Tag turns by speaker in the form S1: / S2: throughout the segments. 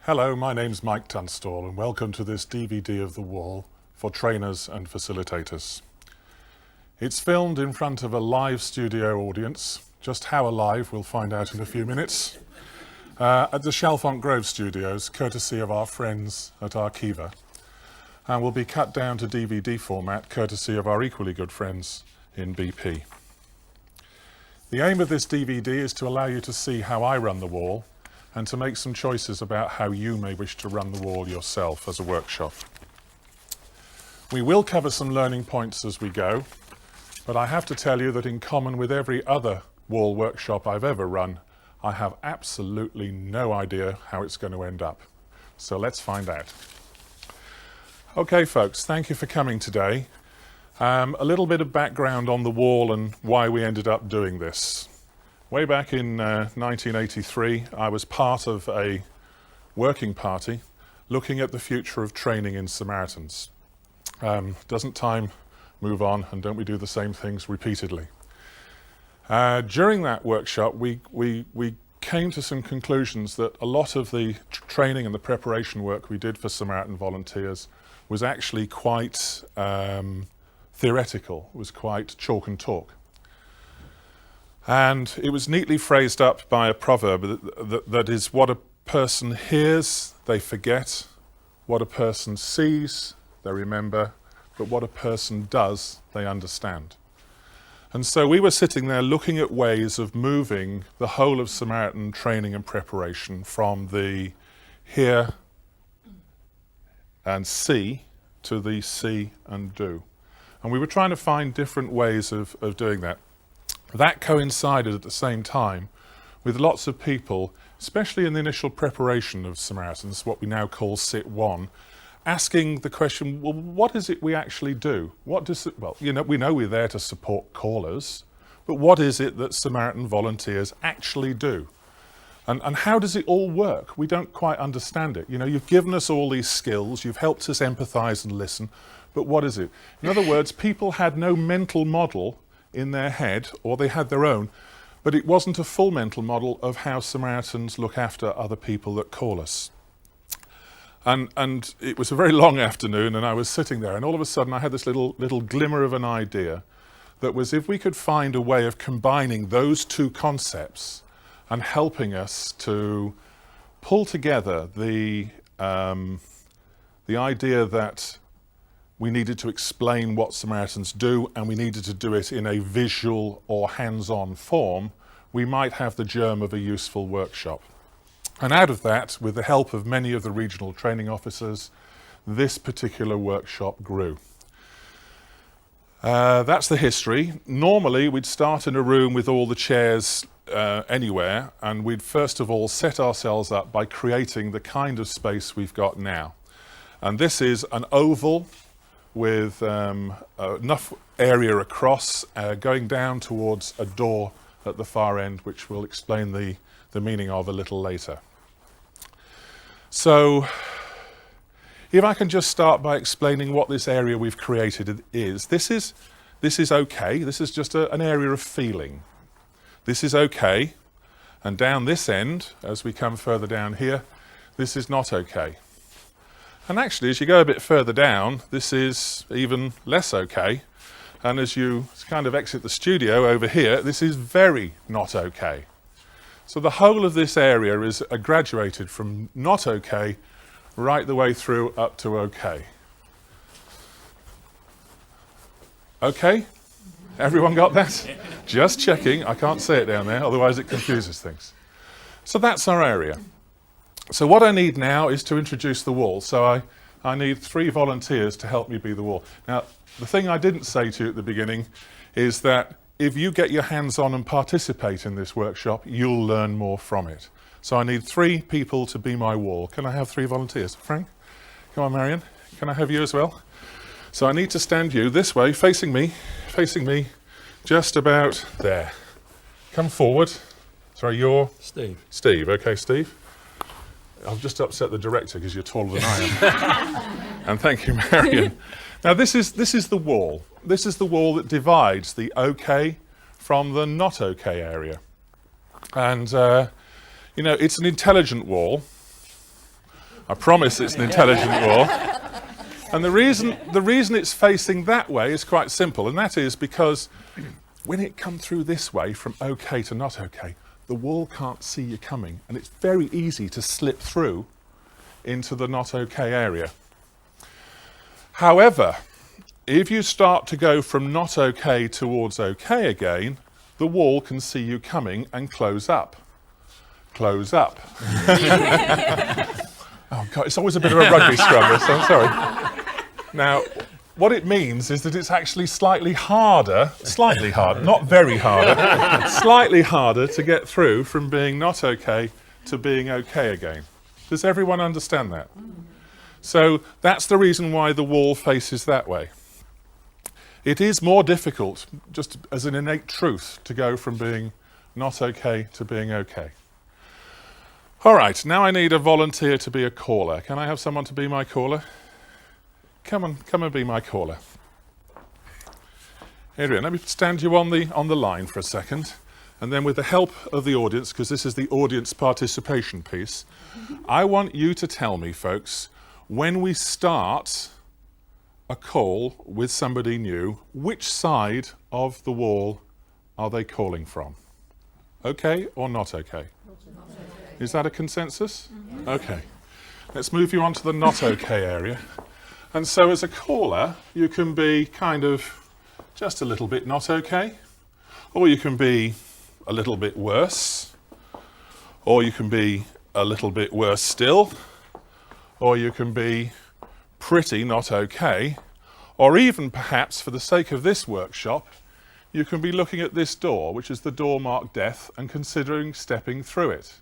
S1: Hello, my name's Mike Tunstall and welcome to this DVD of The Wall for trainers and facilitators. It's filmed in front of a live studio audience. Just how alive we'll find out in a few minutes. At the Chalfont Grove Studios, courtesy of our friends at Arqiva. And will be cut down to DVD format, courtesy of our equally good friends in BP. The aim of this DVD is to allow you to see how I run the wall and to make some choices about how you may wish to run the wall yourself as a workshop. We will cover some learning points as we go, but I have to tell you that in common with every other wall workshop I've ever run, I have absolutely no idea how it's going to end up. So let's find out. Okay folks, thank you for coming today. A little bit of background on the wall and why we ended up doing this. Way back in 1983, I was part of a working party looking at the future of training in Samaritans. Doesn't time move on, and don't we do the same things repeatedly? During that workshop, we came to some conclusions that a lot of the training and the preparation work we did for Samaritan volunteers was actually quite theoretical, was quite chalk and talk. And it was neatly phrased up by a proverb that is, what a person hears, they forget. What a person sees, they remember. But what a person does, they understand. And so we were sitting there looking at ways of moving the whole of Samaritan training and preparation from the hear and see to the see and do. And we were trying to find different ways of doing that. That coincided at the same time with lots of people, especially in the initial preparation of Samaritans, what we now call Sit 1, asking the question, well, what is it we actually do? What does it, well, we know we're there to support callers, but what is it that Samaritan volunteers actually do? And how does it all work? We don't quite understand it. You've given us all these skills, you've helped us empathize and listen, but what is it? In other words, people had no mental model in their head, or they had their own, but it wasn't a full mental model of how Samaritans look after other people that call us. And it was a very long afternoon, and I was sitting there, and all of a sudden I had this little glimmer of an idea that was, if we could find a way of combining those two concepts and helping us to pull together the idea that we needed to explain what Samaritans do, and we needed to do it in a visual or hands-on form, we might have the germ of a useful workshop. And out of that, with the help of many of the regional training officers, this particular workshop grew. That's the history. Normally, we'd start in a room with all the chairs anywhere, and we'd first of all set ourselves up by creating the kind of space we've got now. And this is an oval with enough area across, going down towards a door at the far end, which we'll explain the meaning of a little later. So, if I can just start by explaining what this area we've created is. This is okay. This is just an area of feeling. This is okay. And down this end, as we come further down here, this is not okay. And actually, as you go a bit further down, this is even less okay. And as you kind of exit the studio over here, this is very not okay. So the whole of this area is graduated from not okay right the way through up to okay. Okay? Everyone got that? Just checking. I can't say it down there, otherwise it confuses things. So that's our area. So what I need now is to introduce the wall. So I need 3 volunteers to help me be the wall. Now, the thing I didn't say to you at the beginning is that if you get your hands on and participate in this workshop, you'll learn more from it. So I need 3 people to be my wall. Can I have 3 volunteers? Frank? Come on, Marion. Can I have you as well? So I need to stand you this way, facing me, just about there. Come forward. Sorry, you're?
S2: Steve.
S1: Steve. Okay, Steve. I've just upset the director because you're taller than I am. And thank you, Marion. Now this is the wall. This is the wall that divides the okay from the not okay area. And, it's an intelligent wall. I promise it's an intelligent wall. And the reason it's facing that way is quite simple, and that is because when it comes through this way from OK to not OK, the wall can't see you coming, and it's very easy to slip through into the not OK area. However, if you start to go from not OK towards OK again, the wall can see you coming and close up. Close up. Oh God, it's always a bit of a rugby scrum, this, I'm sorry. Now, what it means is that it's actually slightly harder, not very harder, slightly harder to get through from being not OK to being OK again. Does everyone understand that? So that's the reason why the wall faces that way. It is more difficult, just as an innate truth, to go from being not OK to being OK. All right, now I need a volunteer to be a caller. Can I have someone to be my caller? Come and be my caller. Adrian, let me stand you on the line for a second, and then with the help of the audience, because this is the audience participation piece, I want you to tell me, folks, when we start a call with somebody new, which side of the wall are they calling from? OK or not OK? Is that a consensus? OK. Let's move you on to the not OK area. And so as a caller, you can be kind of just a little bit not OK, or you can be a little bit worse, or you can be a little bit worse still, or you can be pretty not OK, or even perhaps for the sake of this workshop, you can be looking at this door, which is the door marked death, and considering stepping through it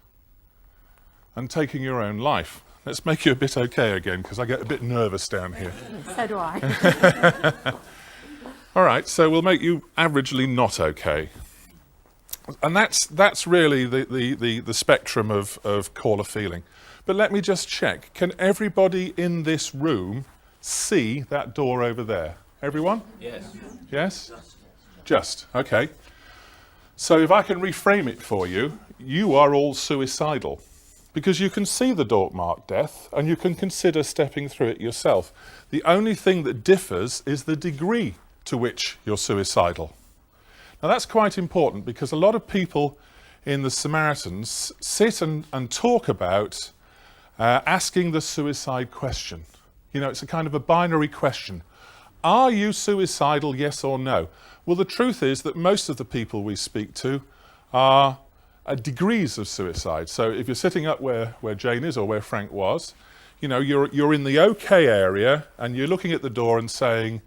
S1: and taking your own life. Let's make you a bit OK again, because I get a bit nervous down here.
S2: So do I.
S1: All right, so we'll make you averagely not OK. And that's really the spectrum of caller feeling. But let me just check. Can everybody in this room see that door over there? Everyone?
S3: Yes.
S1: Yes? Just. OK. So if I can reframe it for you, you are all suicidal. Because you can see the door marked death and you can consider stepping through it yourself. The only thing that differs is the degree to which you're suicidal. Now that's quite important, because a lot of people in the Samaritans sit and talk about asking the suicide question. You know, it's a kind of a binary question. Are you suicidal, yes or no? Well, the truth is that most of the people we speak to are degrees of suicide. So if you're sitting up where Jane is or where Frank was, you know, you're in the OK area and you're looking at the door and saying,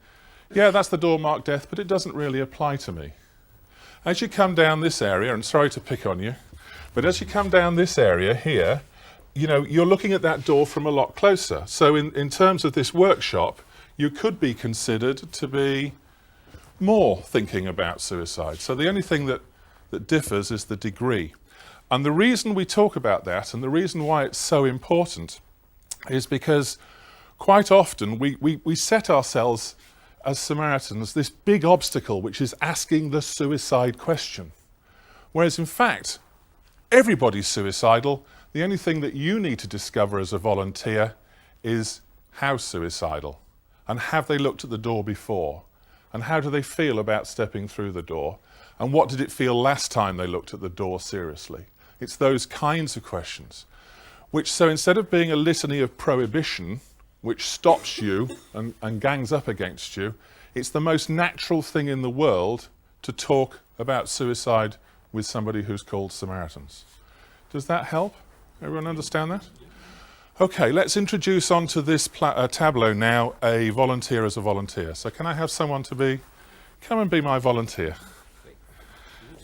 S1: yeah, that's the door marked death, but it doesn't really apply to me. As you come down this area, and sorry to pick on you, but as you come down this area here, you know, you're looking at that door from a lot closer. So in terms of this workshop, you could be considered to be more thinking about suicide. So the only thing that differs is the degree. And the reason we talk about that, and the reason why it's so important, is because quite often we set ourselves as Samaritans this big obstacle, which is asking the suicide question. Whereas in fact, everybody's suicidal. The only thing that you need to discover as a volunteer is how suicidal, and have they looked at the door before, and how do they feel about stepping through the door, and what did it feel last time they looked at the door seriously? It's those kinds of questions. So instead of being a litany of prohibition, which stops you and gangs up against you, it's the most natural thing in the world to talk about suicide with somebody who's called Samaritans. Does that help? Everyone understand that? Okay, let's introduce onto this tableau now a volunteer as a volunteer. So can I have someone to come and be my volunteer?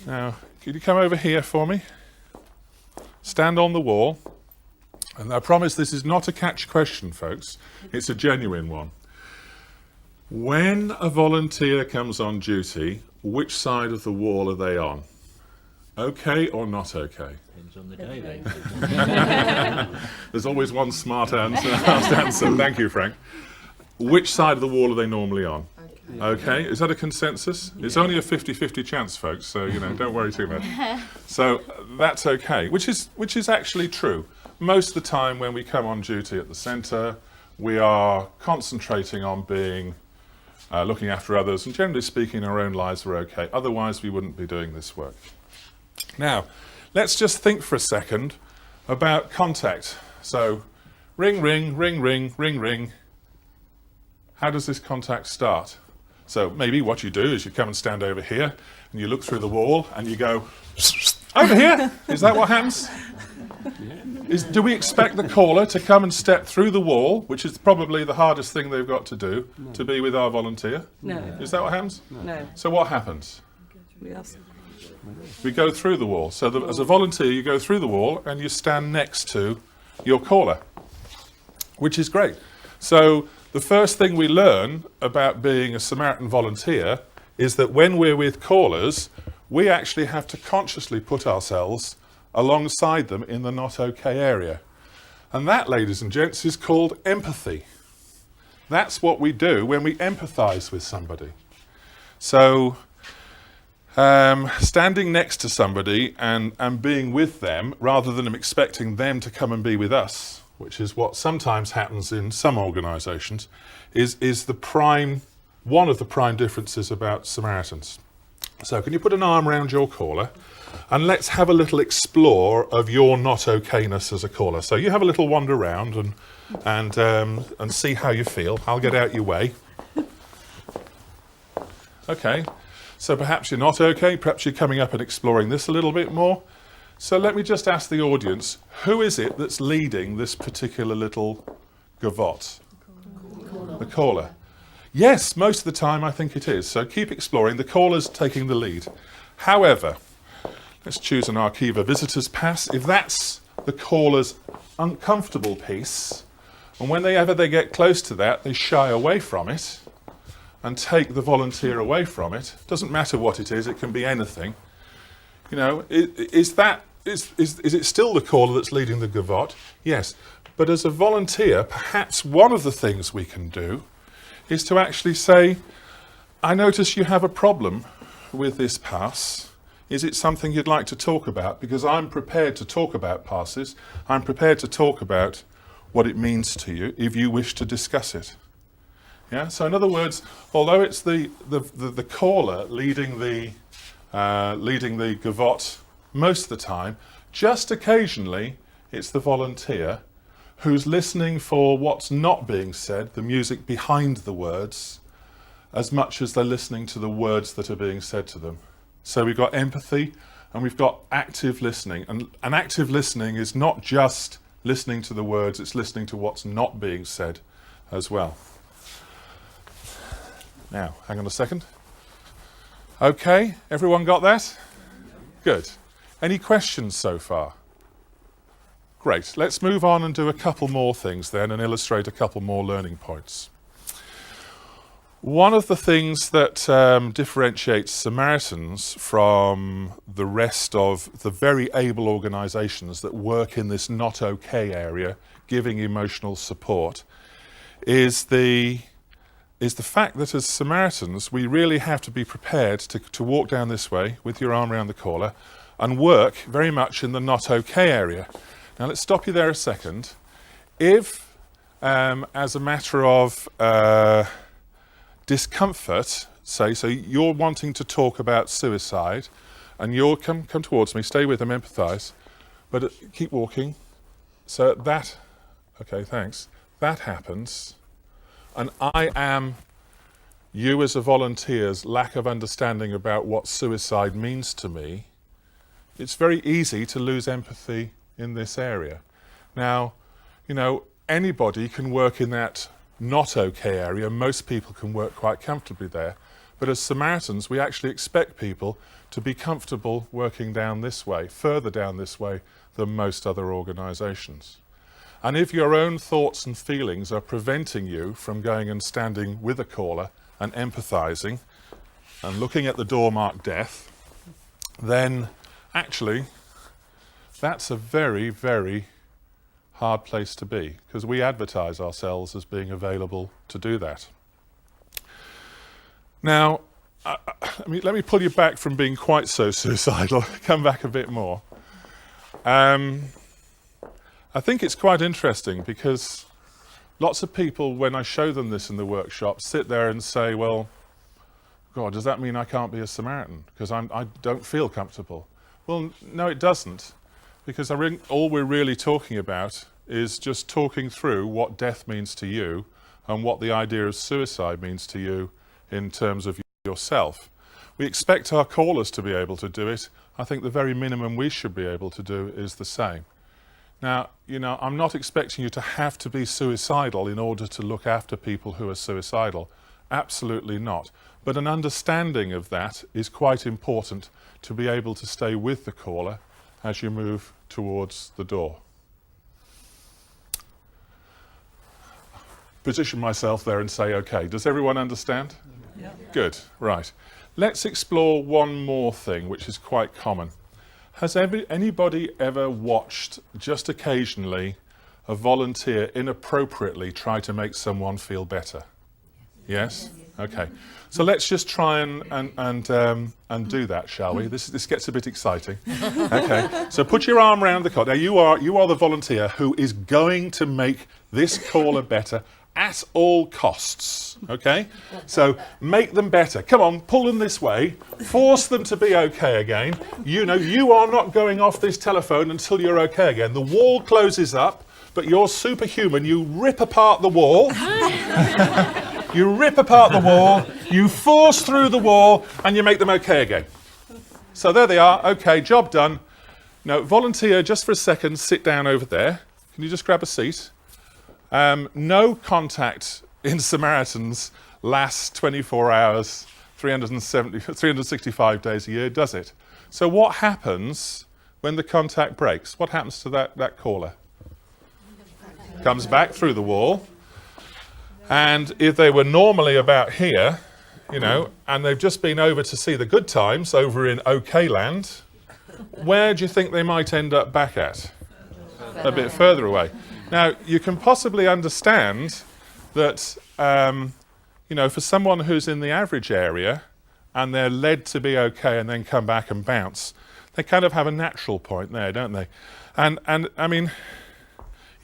S1: Now, could you come over here for me? Stand on the wall. And I promise this is not a catch question, folks. It's a genuine one. When a volunteer comes on duty, which side of the wall are they on? OK or not OK?
S3: Depends on the day, then.
S1: There's always one smart answer. Thank you, Frank. Which side of the wall are they normally on? OK. Is that a consensus? Yeah. It's only a 50-50 chance, folks, so don't worry too much. So that's OK, which is actually true. most of the time when we come on duty at the centre, we are concentrating on being, looking after others, and generally speaking, our own lives are okay. Otherwise, we wouldn't be doing this work. Now, let's just think for a second about contact. So, ring, ring, ring, ring, ring, ring. How does this contact start? So maybe what you do is you come and stand over here and you look through the wall and you go, over here? Is that what happens? Do we expect the caller to come and step through the wall, which is probably the hardest thing they've got to do, to be with our volunteer?
S2: No.
S1: Is that what happens?
S2: No.
S1: So what happens?
S2: We ask.
S1: We go through the wall. So as a volunteer, you go through the wall and you stand next to your caller, which is great. So the first thing we learn about being a Samaritan volunteer is that when we're with callers, we actually have to consciously put ourselves alongside them in the not okay area. And that, ladies and gents, is called empathy. That's what we do when we empathise with somebody. So standing next to somebody and being with them rather than expecting them to come and be with us, which is what sometimes happens in some organisations, is one of the prime differences about Samaritans. So can you put an arm around your caller and let's have a little explore of your not okayness as a caller. So you have a little wander around and see how you feel. I'll get out your way. Okay, so perhaps you're not okay, perhaps you're coming up and exploring this a little bit more. So let me just ask the audience, who is it that's leading this particular little gavotte? The caller. Yes, most of the time I think it is. So keep exploring. The caller's taking the lead. However, let's choose an Arqiva visitor's pass. If that's the caller's uncomfortable piece, and whenever they get close to that, they shy away from it and take the volunteer away from it. Doesn't matter what it is, it can be anything. You know, is it still the caller that's leading the gavotte? Yes. But as a volunteer, perhaps one of the things we can do is to actually say, I notice you have a problem with this pass. Is it something you'd like to talk about? Because I'm prepared to talk about passes. I'm prepared to talk about what it means to you if you wish to discuss it. Yeah. So in other words, although it's the caller leading the gavotte most of the time, just occasionally it's the volunteer who's listening for what's not being said, the music behind the words, as much as they're listening to the words that are being said to them. So we've got empathy and we've got active listening. And active listening is not just listening to the words, it's listening to what's not being said as well. Now, hang on a second. Okay, everyone got that? Good. Any questions so far? Great. Let's move on and do a couple more things then and illustrate a couple more learning points. One of the things that differentiates Samaritans from the rest of the very able organisations that work in this not okay area, giving emotional support, is the fact that as Samaritans we really have to be prepared to walk down this way with your arm around the caller and work very much in the not okay area. Now let's stop you there a second. If, as a matter of discomfort, so you're wanting to talk about suicide, and you'll come towards me, stay with them, empathise, but keep walking. So that, okay, thanks. That happens, and I am you as a volunteer's lack of understanding about what suicide means to me. It's very easy to lose empathy in this area. Now, you know, anybody can work in that not okay area. Most people can work quite comfortably there. But as Samaritans, we actually expect people to be comfortable working down this way, further down this way than most other organisations. And if your own thoughts and feelings are preventing you from going and standing with a caller and empathising and looking at the door marked death, then actually that's a very, very hard place to be, because we advertise ourselves as being available to do that. Now, let me pull you back from being quite so suicidal, come back a bit more. And I think it's quite interesting because lots of people, when I show them this in the workshop, sit there and say, well, God, does that mean I can't be a Samaritan? Because I don't feel comfortable. Well, no, it doesn't. Because all we're really talking about is just talking through what death means to you and what the idea of suicide means to you in terms of yourself. We expect our callers to be able to do it. I think the very minimum we should be able to do is the same. Now, I'm not expecting you to have to be suicidal in order to look after people who are suicidal. Absolutely not. But an understanding of that is quite important to be able to stay with the caller as you move towards the door. Position myself there and say, okay, does everyone understand? Yeah. Good, right. Let's explore one more thing, which is quite common. Has anybody ever watched, just occasionally, a volunteer inappropriately try to make someone feel better? Yes? Okay. So let's just try and do that, shall we? This gets a bit exciting. Okay. So put your arm around the collar. Now you are the volunteer who is going to make this caller better at all costs. Okay? So make them better. Come on, pull them this way. Force them to be okay again. You are not going off this telephone until you're okay again. The wall closes up, but you're superhuman. You rip apart the wall. You rip apart the wall, you force through the wall, and you make them okay again. So there they are. Okay, job done. Now, volunteer, just for a second, sit down over there. Can you just grab a seat? No contact in Samaritans lasts 24 hours, 365 days a year, does it? So what happens when the contact breaks? What happens to that caller? Comes back through the wall. And if they were normally about here, and they've just been over to see the good times over in OK land, where do you think they might end up back at? A bit further away. Now, you can possibly understand that, for someone who's in the average area and they're led to be okay and then come back and bounce, they kind of have a natural point there, don't they? And I mean,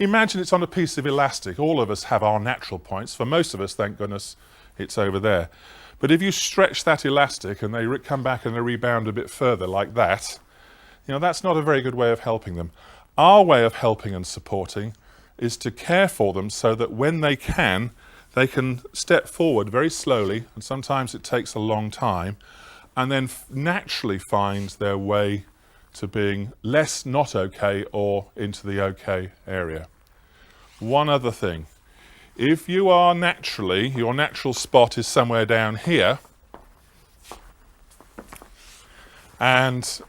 S1: imagine it's on a piece of elastic. All of us have our natural points. For most of us, thank goodness, it's over there. But if you stretch that elastic and they come back and they rebound a bit further like that, that's not a very good way of helping them. Our way of helping and supporting is to care for them so that when they can step forward very slowly, and sometimes it takes a long time, and then naturally find their way to being less not okay or into the okay area. One other thing. If you are your natural spot is somewhere down here, and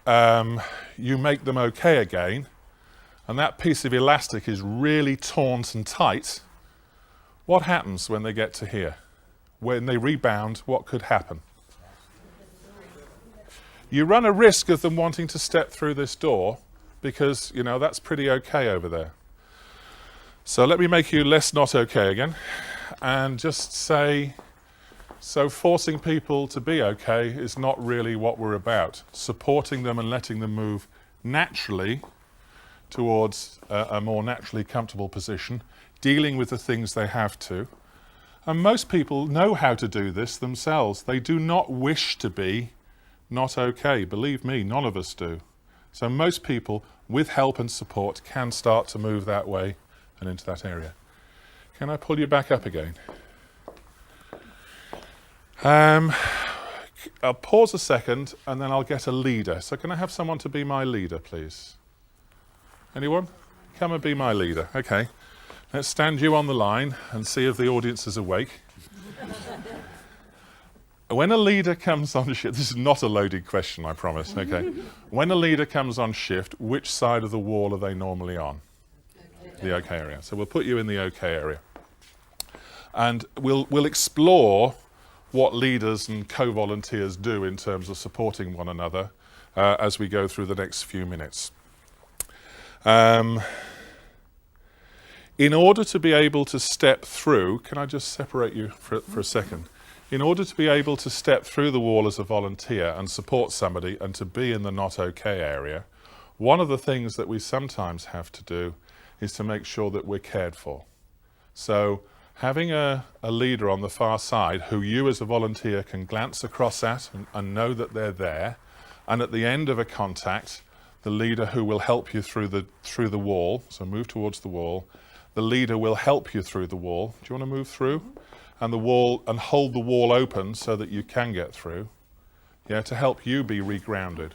S1: you make them okay again, and that piece of elastic is really taut and tight, what happens when they get to here? When they rebound, what could happen? You run a risk of them wanting to step through this door because, that's pretty okay over there. So let me make you less not okay again and just say, so forcing people to be okay is not really what we're about. Supporting them and letting them move naturally towards a more naturally comfortable position, dealing with the things they have to. And most people know how to do this themselves. They do not wish to be not okay. Believe me, none of us do. So most people, with help and support, can start to move that way and into that area. Can I pull you back up again? I'll pause a second and then I'll get a leader. So can I have someone to be my leader, please? Anyone? Come and be my leader. Okay. Let's stand you on the line and see if the audience is awake. When a leader comes on shift, this is not a loaded question, I promise. Okay. When a leader comes on shift, which side of the wall are they normally on? The OK area. So we'll put you in the OK area. And we'll explore what leaders and co-volunteers do in terms of supporting one another as we go through the next few minutes. In order to be able to step through, can I just separate you for a second? In order to be able to step through the wall as a volunteer and support somebody and to be in the not okay area, one of the things that we sometimes have to do is to make sure that we're cared for. So having a leader on the far side who you as a volunteer can glance across at and know that they're there, and at the end of a contact, the leader who will help you through the wall, so move towards the wall, the leader will help you through the wall. Do you want to move through? And the wall, and hold the wall open so that you can get through, yeah, to help you be regrounded.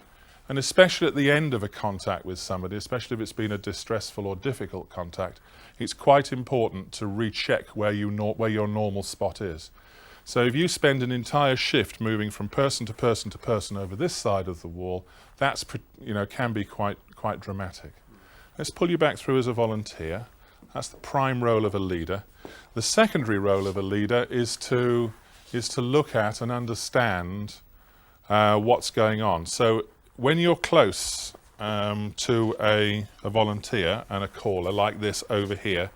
S1: And especially at the end of a contact with somebody, especially if it's been a distressful or difficult contact, it's quite important to recheck where your normal spot is. So if you spend an entire shift moving from person to person to person over this side of the wall, that's can be quite dramatic. Let's pull you back through as a volunteer. That's the prime role of a leader. The secondary role of a leader is to look at and understand what's going on. So when you're close to a volunteer and a caller like this over here,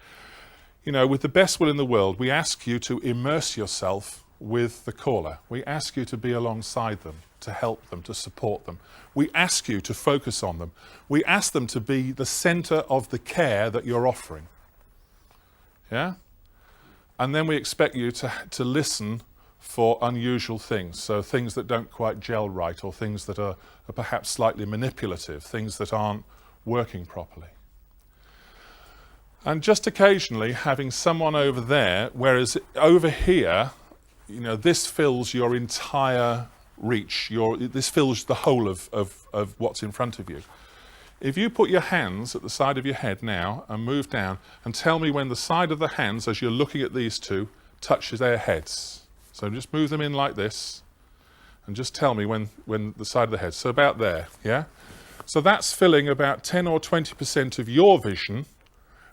S1: with the best will in the world, we ask you to immerse yourself with the caller. We ask you to be alongside them, to help them, to support them. We ask you to focus on them. We ask them to be the center of the care that you're offering. Yeah? And then we expect you to listen for unusual things, so things that don't quite gel right, or things that are perhaps slightly manipulative, things that aren't working properly. And just occasionally having someone over there, whereas over here, this fills your entire reach, this fills the whole of what's in front of you. If you put your hands at the side of your head now and move down and tell me when the side of the hands, as you're looking at these two, touches their heads. So just move them in like this and just tell me when the side of the head. So about there, yeah? So that's filling about 10 or 20% of your vision,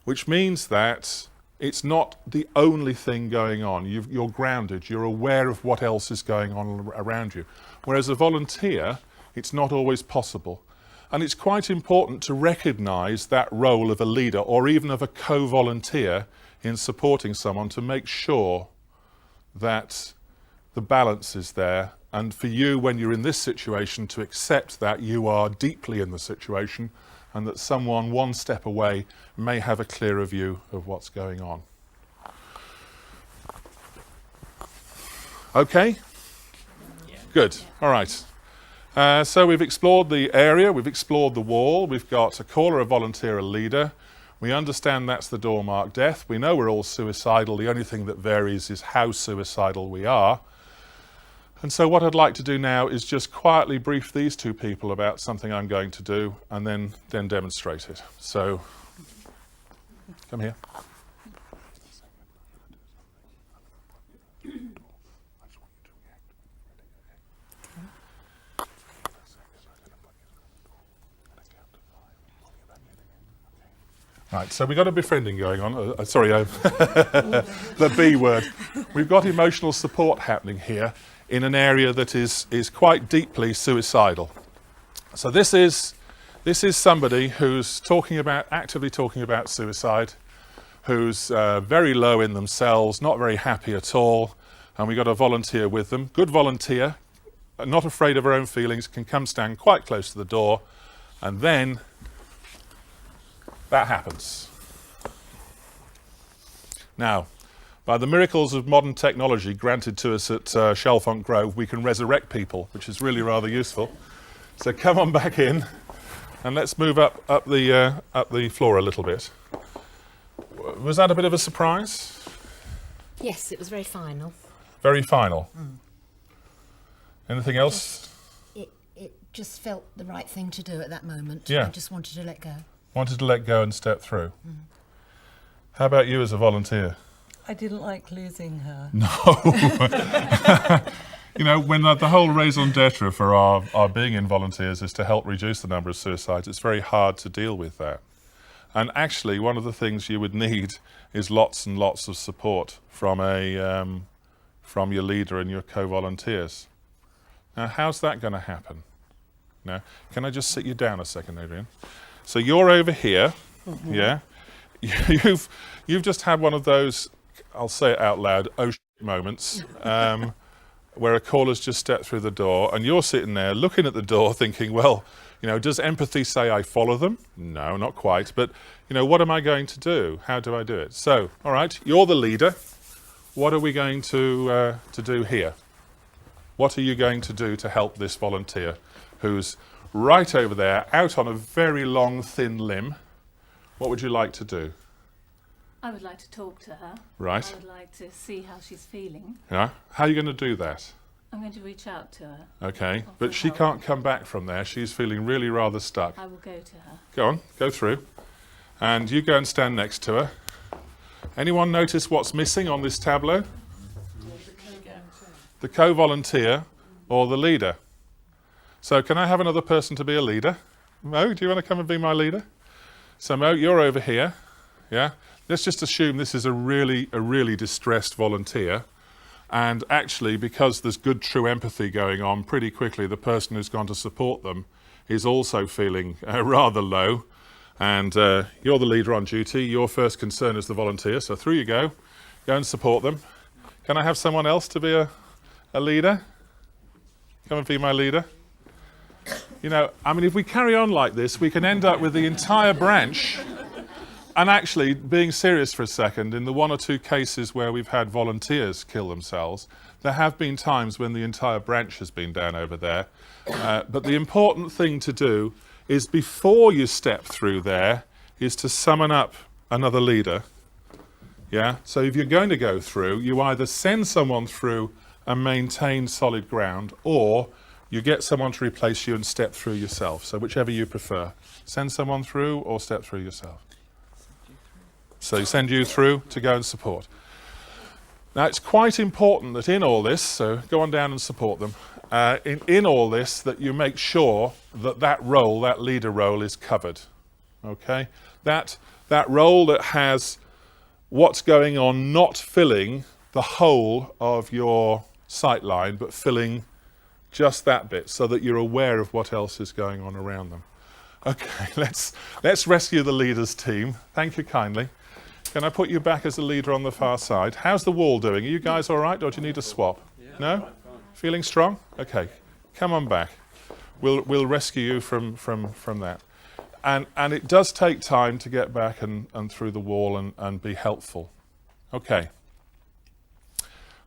S1: which means that it's not the only thing going on. You're grounded. You're aware of what else is going on around you. Whereas a volunteer, it's not always possible. And it's quite important to recognise that role of a leader or even of a co-volunteer in supporting someone to make sure that the balance is there. And for you, when you're in this situation, to accept that you are deeply in the situation and that someone one step away may have a clearer view of what's going on. Okay?
S3: Yeah.
S1: Good. All right. So we've explored the area, we've explored the wall, we've got a caller, a volunteer, a leader. We understand that's the door marked death. We know we're all suicidal. The only thing that varies is how suicidal we are. And so what I'd like to do now is just quietly brief these two people about something I'm going to do and then demonstrate it. So, come here. Right, so we've got a befriending going on. The B word. We've got emotional support happening here in an area that is quite deeply suicidal. So this is somebody who's actively talking about suicide, who's very low in themselves, not very happy at all, and we've got a volunteer with them. Good volunteer, not afraid of her own feelings, can come stand quite close to the door, and then that happens. Now, by the miracles of modern technology granted to us at Chalfont Grove, we can resurrect people, which is really rather useful. So come on back in, and let's move up the floor a little bit. Was that a bit of a surprise?
S4: Yes, it was very final.
S1: Very final. Anything else?
S4: It just felt the right thing to do at that moment.
S1: Yeah.
S4: I just wanted to let go.
S1: Wanted to let go and step through. How about you as a volunteer?
S2: I didn't like losing her.
S1: No. When the whole raison d'etre for our being in volunteers is to help reduce the number of suicides, it's very hard to deal with that. And actually, one of the things you would need is lots and lots of support from your leader and your co-volunteers. Now, how's that going to happen? Now, can I just sit you down a second, Adrian? So you're over here, yeah? You've just had one of those, I'll say it out loud, oh shit moments, where a caller's just stepped through the door and you're sitting there looking at the door thinking, well, does empathy say I follow them? No, not quite. But, You know, what am I going to do? How do I do it? So, all right, you're the leader. What are we going to do here? What are you going to do to help this volunteer who's right over there, out on a very long, thin limb? What would you like to do?
S5: I would like to talk to her.
S1: Right.
S5: I would like to see how she's feeling.
S1: Yeah. How are you going to do that?
S5: I'm going to reach out to her.
S1: Okay,
S5: Offer
S1: but she
S5: help.
S1: can't come back from there. She's feeling really rather stuck.
S5: I will go to her.
S1: Go on, go through. And you go and stand next to her. Anyone notice what's missing on this tableau? The co-volunteer or the leader. So can I have another person to be a leader? Mo, do you want to come and be my leader? So Mo, you're over here. Yeah. Let's just assume this is a really distressed volunteer. And actually, because there's good true empathy going on, pretty quickly the person who's gone to support them is also feeling rather low. And you're the leader on duty. Your first concern is the volunteer. So through you go. Go and support them. Can I have someone else to be a leader? Come and be my leader. You know, I mean, if we carry on like this, we can end up with the entire branch. And actually, being serious for a second, in the 1 or 2 cases where we've had volunteers kill themselves, there have been times when the entire branch has been down over there. But the important thing to do is, before you step through there, is to summon up another leader. Yeah? So if you're going to go through, you either send someone through and maintain solid ground, or you get someone to replace you and step through yourself. So whichever you prefer. Send someone through or step through yourself. So you send you through to go and support. Now it's quite important that in all this, so go on down and support them, in all this that you make sure that that role, that leader role, is covered. Okay? That role that has what's going on not filling the whole of your sight line, but filling just that bit, so that you're aware of what else is going on around them. Okay, let's rescue the leaders team. Thank you kindly. Can I put you back as a leader on the far side? How's the wall doing? Are you guys all right, or do you need a swap? No? Feeling strong? Okay, come on back. We'll rescue you from that. And it does take time to get back and through the wall and be helpful. Okay.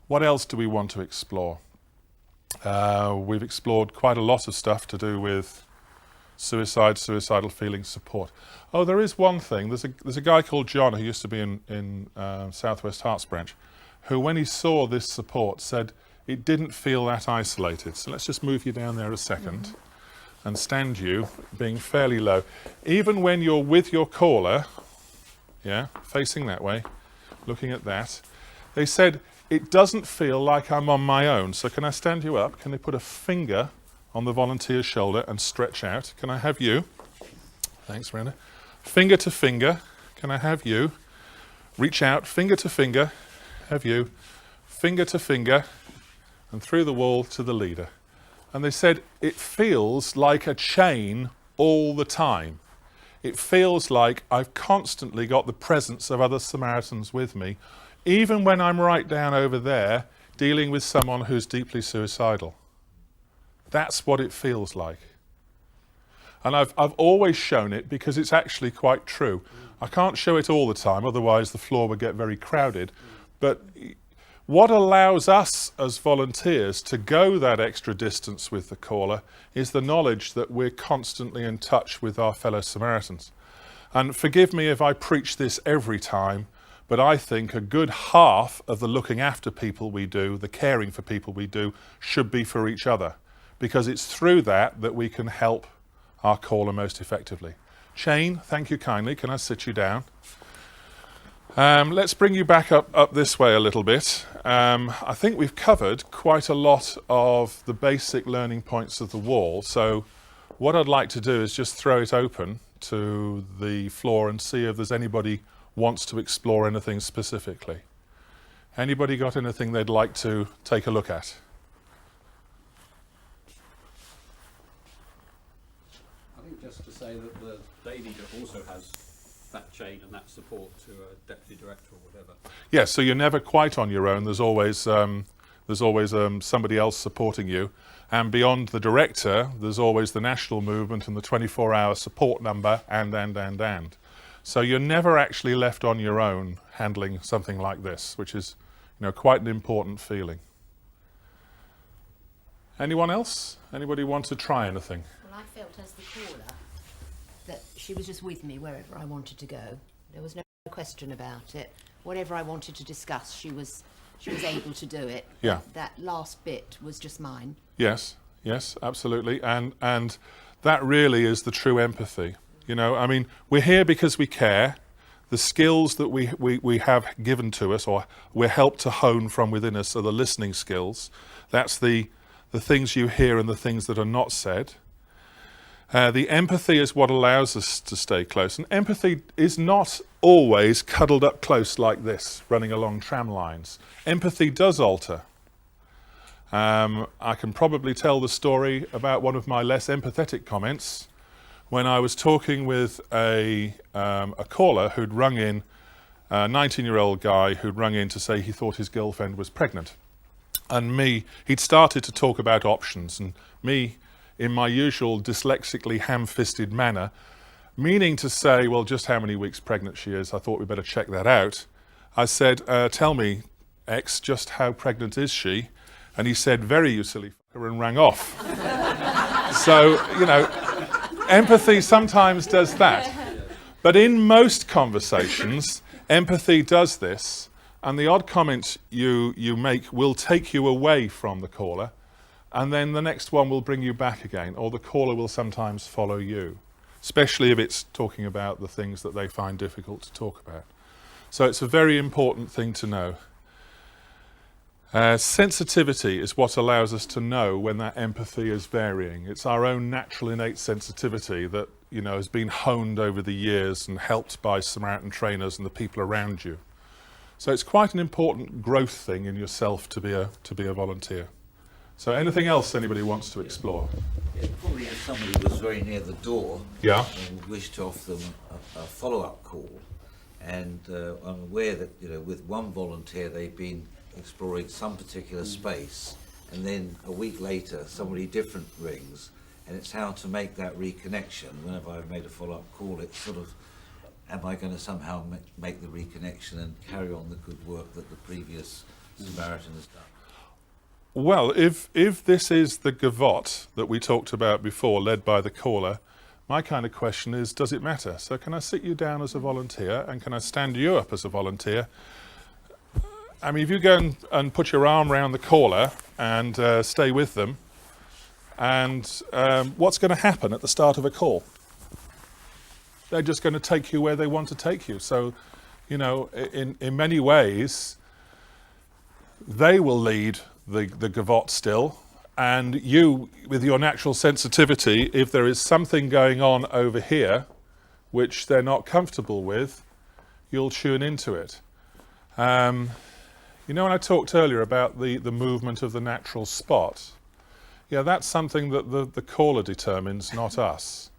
S1: What else do we want to explore? We've explored quite a lot of stuff to do with suicide, suicidal feelings, support. Oh, there is one thing. There's a guy called John who used to be in Southwest Hearts Branch, who when he saw this support said it didn't feel that isolated. So let's just move you down there a second and stand you being fairly low. Even when you're with your caller, yeah, facing that way, looking at that, they said it doesn't feel like I'm on my own. So can I stand you up? Can they put a finger on the volunteer's shoulder and stretch out? Can I have you? Thanks, Miranda. Finger to finger. Can I have you? Reach out, finger to finger. Have you? Finger to finger. And through the wall to the leader. And they said it feels like a chain all the time. It feels like I've constantly got the presence of other Samaritans with me, even when I'm right down over there dealing with someone who's deeply suicidal. That's what it feels like. And I've always shown it because it's actually quite true. I can't show it all the time, otherwise the floor would get very crowded. But what allows us as volunteers to go that extra distance with the caller is the knowledge that we're constantly in touch with our fellow Samaritans. And forgive me if I preach this every time, but I think a good half of the looking after people we do, the caring for people we do, should be for each other. Because it's through that we can help our caller most effectively. Shane, thank you kindly. Can I sit you down? Let's bring you back up this way a little bit. I think we've covered quite a lot of the basic learning points of the wall. So what I'd like to do is just throw it open to the floor and see if there's anybody wants to explore anything specifically. Anybody got anything they'd like to take a look at?
S3: I think just to say that the day leader also has that chain and that support to a deputy director or whatever.
S1: Yes, so you're never quite on your own. There's always somebody else supporting you. And beyond the director, there's always the national movement and the 24-hour support number and. So you're never actually left on your own handling something like this, which is, quite an important feeling. Anyone else? Anybody want to try anything?
S4: Well, I felt as the caller that she was just with me wherever I wanted to go. There was no question about it. Whatever I wanted to discuss, she was able to do it.
S1: Yeah.
S4: That last bit was just mine.
S1: Yes, absolutely. And that really is the true empathy. We're here because we care. The skills that we have given to us, or we're helped to hone from within us, are the listening skills. That's the things you hear and the things that are not said. The empathy is what allows us to stay close. And empathy is not always cuddled up close like this, running along tram lines. Empathy does alter. I can probably tell the story about one of my less empathetic comments when I was talking with a caller who'd rung in, a 19-year-old guy who'd rung in to say he thought his girlfriend was pregnant. And he'd started to talk about options, and me, in my usual dyslexically ham-fisted manner, meaning to say, well, just how many weeks pregnant she is, I thought we'd better check that out. I said, tell me, X, just how pregnant is she? And he said, very, you silly fucker, and rang off. So, empathy sometimes does that. But in most conversations, empathy does this, and the odd comment you make will take you away from the caller, and then the next one will bring you back again, or the caller will sometimes follow you, especially if it's talking about the things that they find difficult to talk about. So it's a very important thing to know. Sensitivity is what allows us to know when that empathy is varying. It's our own natural innate sensitivity that has been honed over the years and helped by Samaritan trainers and the people around you. So it's quite an important growth thing in yourself to be a volunteer. So anything else anybody wants to explore?
S6: Yeah, probably if somebody was very near the door
S1: Yeah.
S6: and wished to offer them a follow-up call, and I'm aware that with one volunteer they've been exploring some particular space, and then a week later somebody different rings, and it's how to make that reconnection. Whenever I've made a follow-up call, it's sort of, am I going to somehow make the reconnection and carry on the good work that the previous Samaritan has done?
S1: Well, if this is the gavotte that we talked about before, led by the caller, my kind of question is, does it matter? So can I sit you down as a volunteer, and can I stand you up as a volunteer? I mean, if you go and put your arm around the caller and stay with them, and what's going to happen at the start of a call? They're just going to take you where they want to take you. So, in many ways, they will lead the gavotte still, and you, with your natural sensitivity, if there is something going on over here which they're not comfortable with, you'll tune into it. When I talked earlier about the movement of the natural spot, that's something that the caller determines, not us.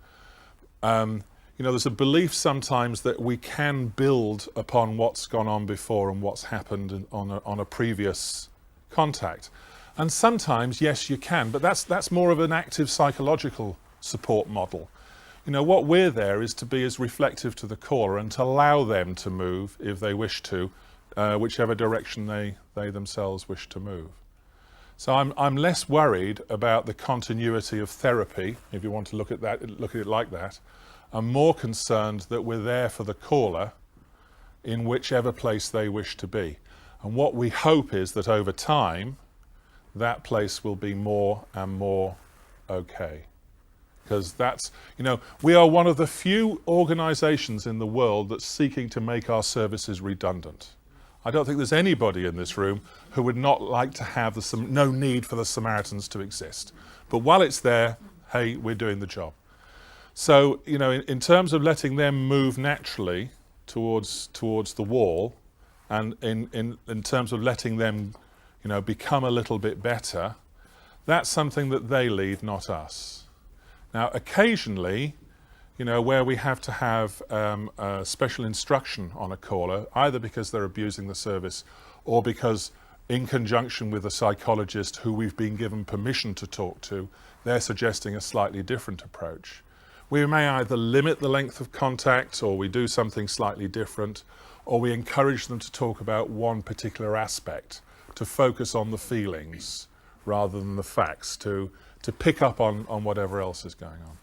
S1: There's a belief sometimes that we can build upon what's gone on before and what's happened on a previous contact. And sometimes, yes, you can, but that's more of an active psychological support model. What we're there is to be as reflective to the caller and to allow them to move, if they wish to, whichever direction they themselves wish to move. So I'm less worried about the continuity of therapy, if you want to look at it like that. I'm more concerned that we're there for the caller in whichever place they wish to be. And what we hope is that over time, that place will be more and more okay. Because that's, we are one of the few organisations in the world that's seeking to make our services redundant. I don't think there's anybody in this room who would not like to have no need for the Samaritans to exist. But while it's there, hey, we're doing the job. So, in terms of letting them move naturally towards the wall, and in terms of letting them, become a little bit better, that's something that they lead, not us. Now, occasionally, where we have to have special instruction on a caller, either because they're abusing the service or because in conjunction with a psychologist who we've been given permission to talk to, they're suggesting a slightly different approach. we may either limit the length of contact, or we do something slightly different, or we encourage them to talk about one particular aspect, to focus on the feelings rather than the facts, to pick up on whatever else is going on.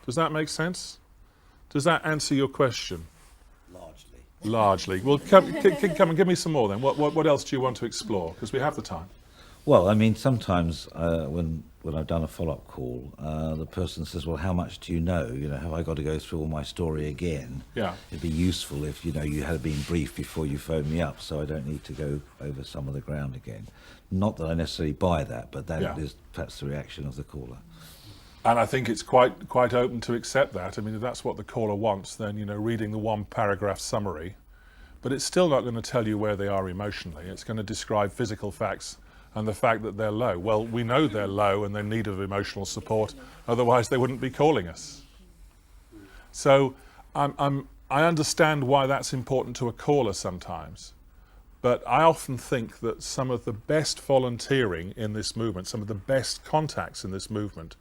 S1: Does that make sense? Does that answer your question? Largely. Well, come and give me some more then. What else do you want to explore? Because we have the time.
S6: Well, I mean, sometimes when I've done a follow-up call, the person says, well, how much do you know? You know, have I got to go through all my story again?
S1: Yeah.
S6: It'd be useful if, you know, you had been briefed before you phoned me up, so I don't need to go over some of the ground again. Not that I necessarily buy that, but that is perhaps the reaction of the caller.
S1: And I think it's quite open to accept that. I mean, if that's what the caller wants, then, you know, reading the one paragraph summary, but it's still not going to tell you where they are emotionally. It's going to describe physical facts and the fact that they're low. Well, we know they're low and they're in need of emotional support, otherwise they wouldn't be calling us. So I understand why that's important to a caller sometimes, but I often think that some of the best volunteering in this movement, some of the best contacts in this movement,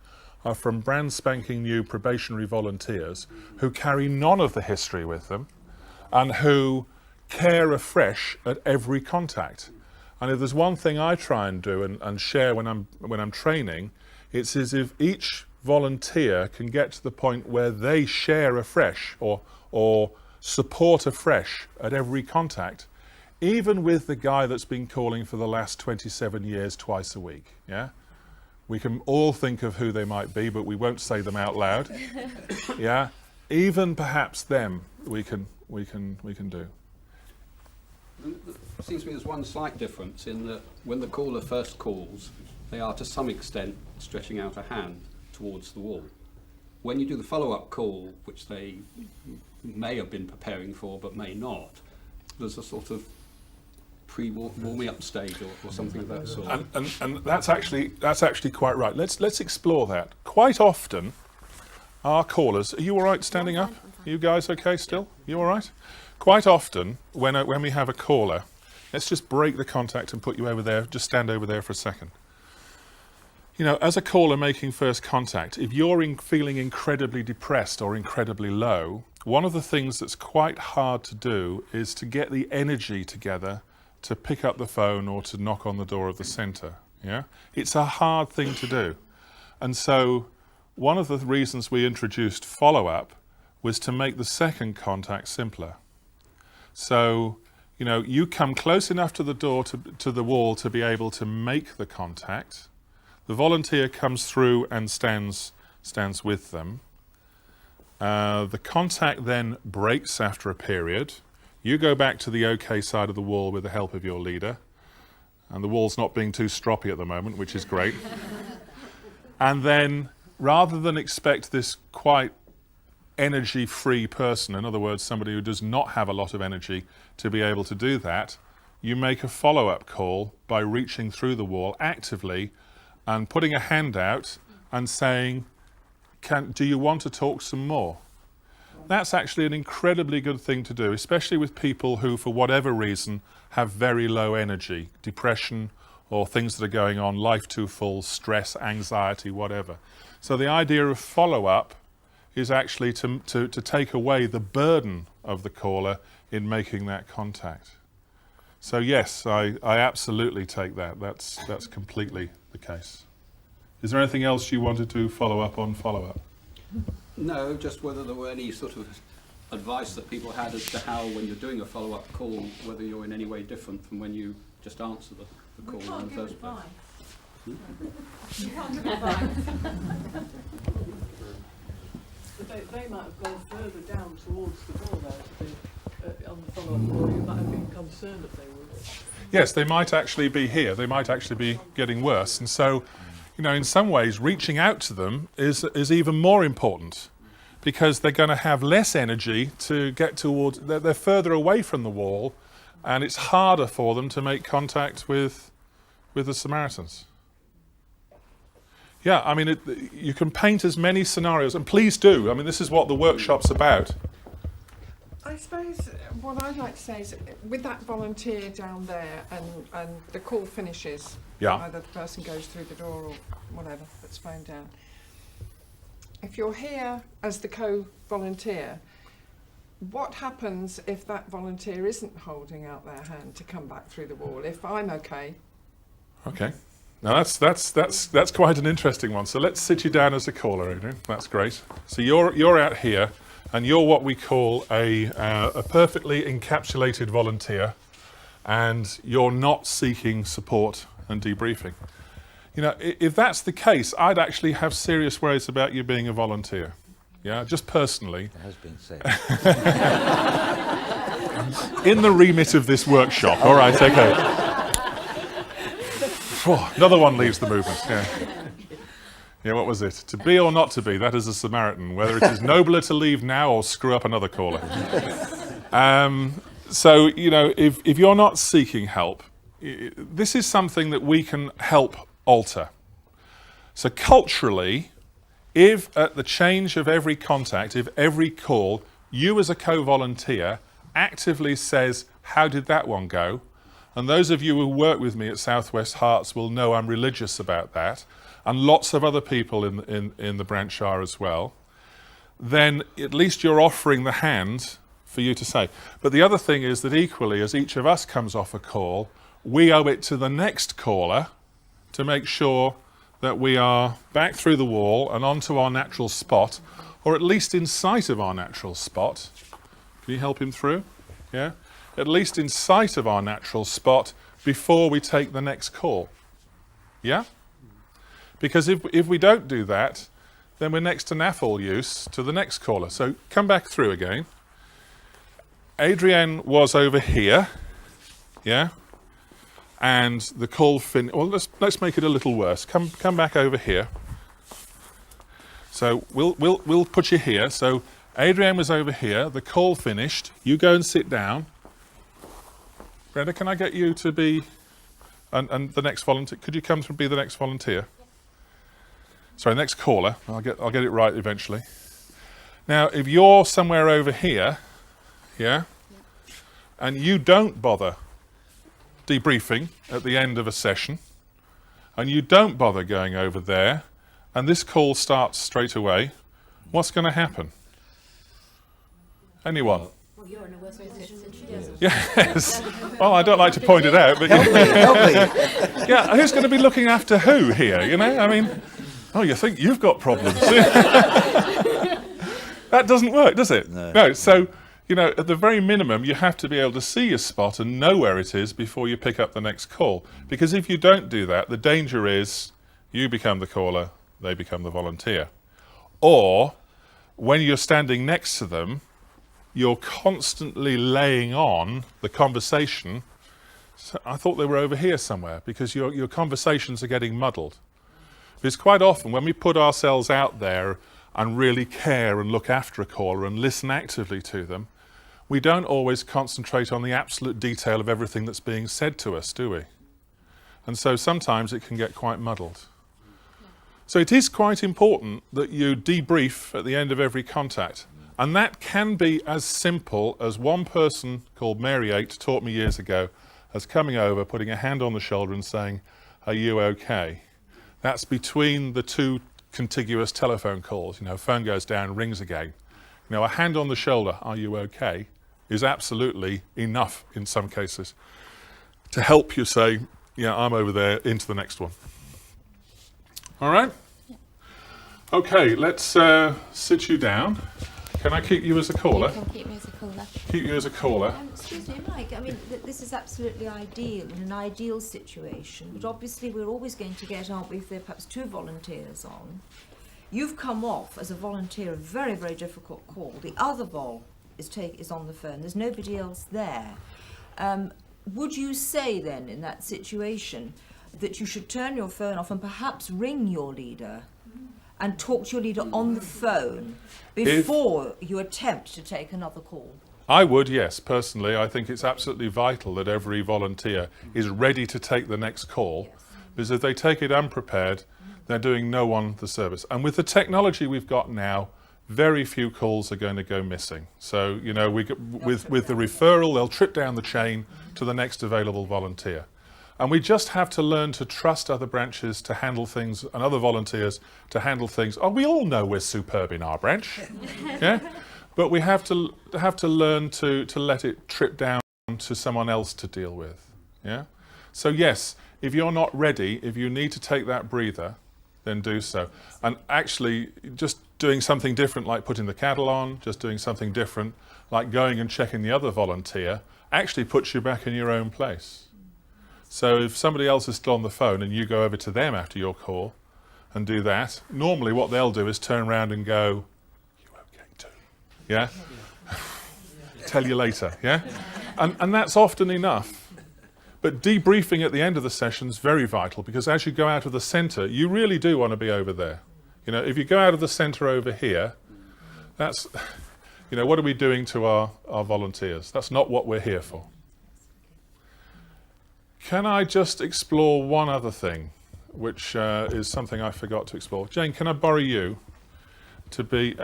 S1: are from brand spanking new probationary volunteers who carry none of the history with them and who care afresh at every contact. And if there's one thing I try and do and share when I'm training, it's as if each volunteer can get to the point where they share afresh or support afresh at every contact, even with the guy that's been calling for the last 27 years twice a week. Yeah, we can all think of who they might be, but we won't say them out loud. Yeah, even perhaps them we can do.
S3: It seems to me there's one slight difference in that when the caller first calls, they are to some extent stretching out a hand towards the wall. When you do the follow-up call, which they may have been preparing for but may not, there's a sort of pre-warming up stage or something of that sort.
S1: And that's actually quite right. Let's explore that. Quite often, our callers, are you all right standing up? Are you guys okay still? You all right? Quite often, when we have a caller, let's just break the contact and put you over there. Just stand over there for a second. You know, as a caller making first contact, if you're feeling incredibly depressed or incredibly low, one of the things that's quite hard to do is to get the energy together to pick up the phone or to knock on the door of the centre. Yeah, it's a hard thing to do. And so one of the reasons we introduced follow-up was to make the second contact simpler. So, you know, you come close enough to the door, to the wall, to be able to make the contact. The volunteer comes through and stands with them. The contact then breaks after a period. You go back to the OK side of the wall with the help of your leader. And the wall's not being too stroppy at the moment, which is great. And then, rather than expect this quite energy-free person, in other words, somebody who does not have a lot of energy to be able to do that, you make a follow-up call by reaching through the wall actively and putting a hand out and saying, do you want to talk some more? That's actually an incredibly good thing to do, especially with people who, for whatever reason, have very low energy, depression or things that are going on, life too full, stress, anxiety, whatever. So the idea of follow-up is actually to take away the burden of the caller in making that contact. So yes, I absolutely take that. That's completely the case. Is there anything else you wanted to follow up on follow-up?
S3: No, just whether there were any sort of advice that people had as to how, when you're doing a follow-up call, whether you're in any way different from when you just answer the call in the first place.
S2: You can't give advice.
S7: They might have gone further down towards the door there to be on the follow-up call. You might have been concerned that they would.
S1: Yes, they might actually be here. They might actually be getting worse. And so, you know, in some ways, reaching out to them is even more important because they're going to have less energy to get towards. They're further away from the wall, and it's harder for them to make contact with the Samaritans. Yeah, I mean, you can paint as many scenarios, and please do. I mean, this is what the workshop's about.
S8: I suppose what I'd like to say is, with that volunteer down there and the call finishes,
S1: Yeah.
S8: either the person goes through the door or whatever that's phoned down, if you're here as the co-volunteer, what happens if that volunteer isn't holding out their hand to come back through the wall? If I'm okay,
S1: Okay. Now that's quite an interesting one. So let's sit you down as a caller, Adrian. That's great. So you're out here, and you're what we call a perfectly encapsulated volunteer, and you're not seeking support and debriefing. You know, if that's the case, I'd actually have serious worries about you being a volunteer. Yeah, just personally.
S6: It has been said.
S1: In the remit of this workshop. All right, okay. Oh, another one leaves the movement. Yeah. Yeah, what was it? To be or not to be, that is a Samaritan. Whether it is nobler to leave now or screw up another caller. So, you know, if you're not seeking help, this is something that we can help alter. So culturally, if at the change of every contact, if every call, you as a co-volunteer actively says, how did that one go? And those of you who work with me at Southwest Hearts will know I'm religious about that, and lots of other people in the branch are as well, then at least you're offering the hand for you to say. But the other thing is that equally, as each of us comes off a call, we owe it to the next caller to make sure that we are back through the wall and onto our natural spot, or at least in sight of our natural spot. Can you help him through? Yeah? At least in sight of our natural spot before we take the next call. Yeah? Because if we don't do that, then we're next to naffle use to the next caller. So come back through again. Adrienne was over here. Yeah? And the call well, let's make it a little worse. Come back over here. So we'll put you here. So Adrienne was over here. The call finished. You go and sit down. Brenda, can I get you to be and the next volunteer? Could you come to be the next volunteer? Sorry, next caller. I'll get it right eventually. Now, if you're somewhere over here, yeah, and you don't bother debriefing at the end of a session, and you don't bother going over there, and this call starts straight away, what's going to happen? Anyone?
S4: Well, you're in a worse position than she is.
S1: Yes. Well, I don't like to point it out, but
S6: Help me.
S1: yeah, who's going to be looking after who here? You know, I mean, oh, you think you've got problems? That doesn't work, does it? No. So, you know, at the very minimum, you have to be able to see your spot and know where it is before you pick up the next call. Because if you don't do that, the danger is you become the caller, they become the volunteer. Or when you're standing next to them, you're constantly laying on the conversation. So I thought they were over here somewhere, because your conversations are getting muddled. Because quite often when we put ourselves out there and really care and look after a caller and listen actively to them, we don't always concentrate on the absolute detail of everything that's being said to us, do we? And so sometimes it can get quite muddled. So it is quite important that you debrief at the end of every contact. And that can be as simple as one person called Mary 8 taught me years ago, as coming over, putting a hand on the shoulder and saying, "Are you okay?" That's between the two contiguous telephone calls. You know, phone goes down, rings again. You know, a hand on the shoulder, "Are you okay?" is absolutely enough in some cases to help you say, "Yeah, I'm over there," into the next one. All right? Okay, let's sit you down. Can I keep you as a caller?
S2: You can keep me as a caller.
S1: Keep you as a caller.
S2: Excuse me, Mike. I mean, this is absolutely ideal in an ideal situation, but obviously we're always going to get, aren't we, if there are perhaps two volunteers on. You've come off as a volunteer a very, very difficult call. The other vol is on the phone. There's nobody else there. Would you say then, in that situation, that you should turn your phone off and perhaps ring your leader and talk to your leader on the phone before you attempt to take another call?
S1: I would, yes. Personally, I think it's absolutely vital that every volunteer is ready to take the next call, because if they take it unprepared, they're doing no one the service. And with the technology we've got now, very few calls are going to go missing. So, you know, with the referral, they'll trip down the chain to the next available volunteer. And we just have to learn to trust other branches to handle things and other volunteers to handle things. Oh, we all know we're superb in our branch, yeah? But we have to learn to let it trip down to someone else to deal with, yeah? So yes, if you're not ready, if you need to take that breather, then do so. And actually, just doing something different, like putting the cattle on, just doing something different, like going and checking the other volunteer, actually puts you back in your own place. So if somebody else is still on the phone and you go over to them after your call and do that, normally what they'll do is turn around and go, "You okay too?" Yeah? Tell you later, yeah? And that's often enough. But debriefing at the end of the session is very vital, because as you go out of the centre, you really do want to be over there. You know, if you go out of the centre over here, that's, you know, what are we doing to our volunteers? That's not what we're here for. Can I just explore one other thing, which is something I forgot to explore? Jane, can I borrow you to be,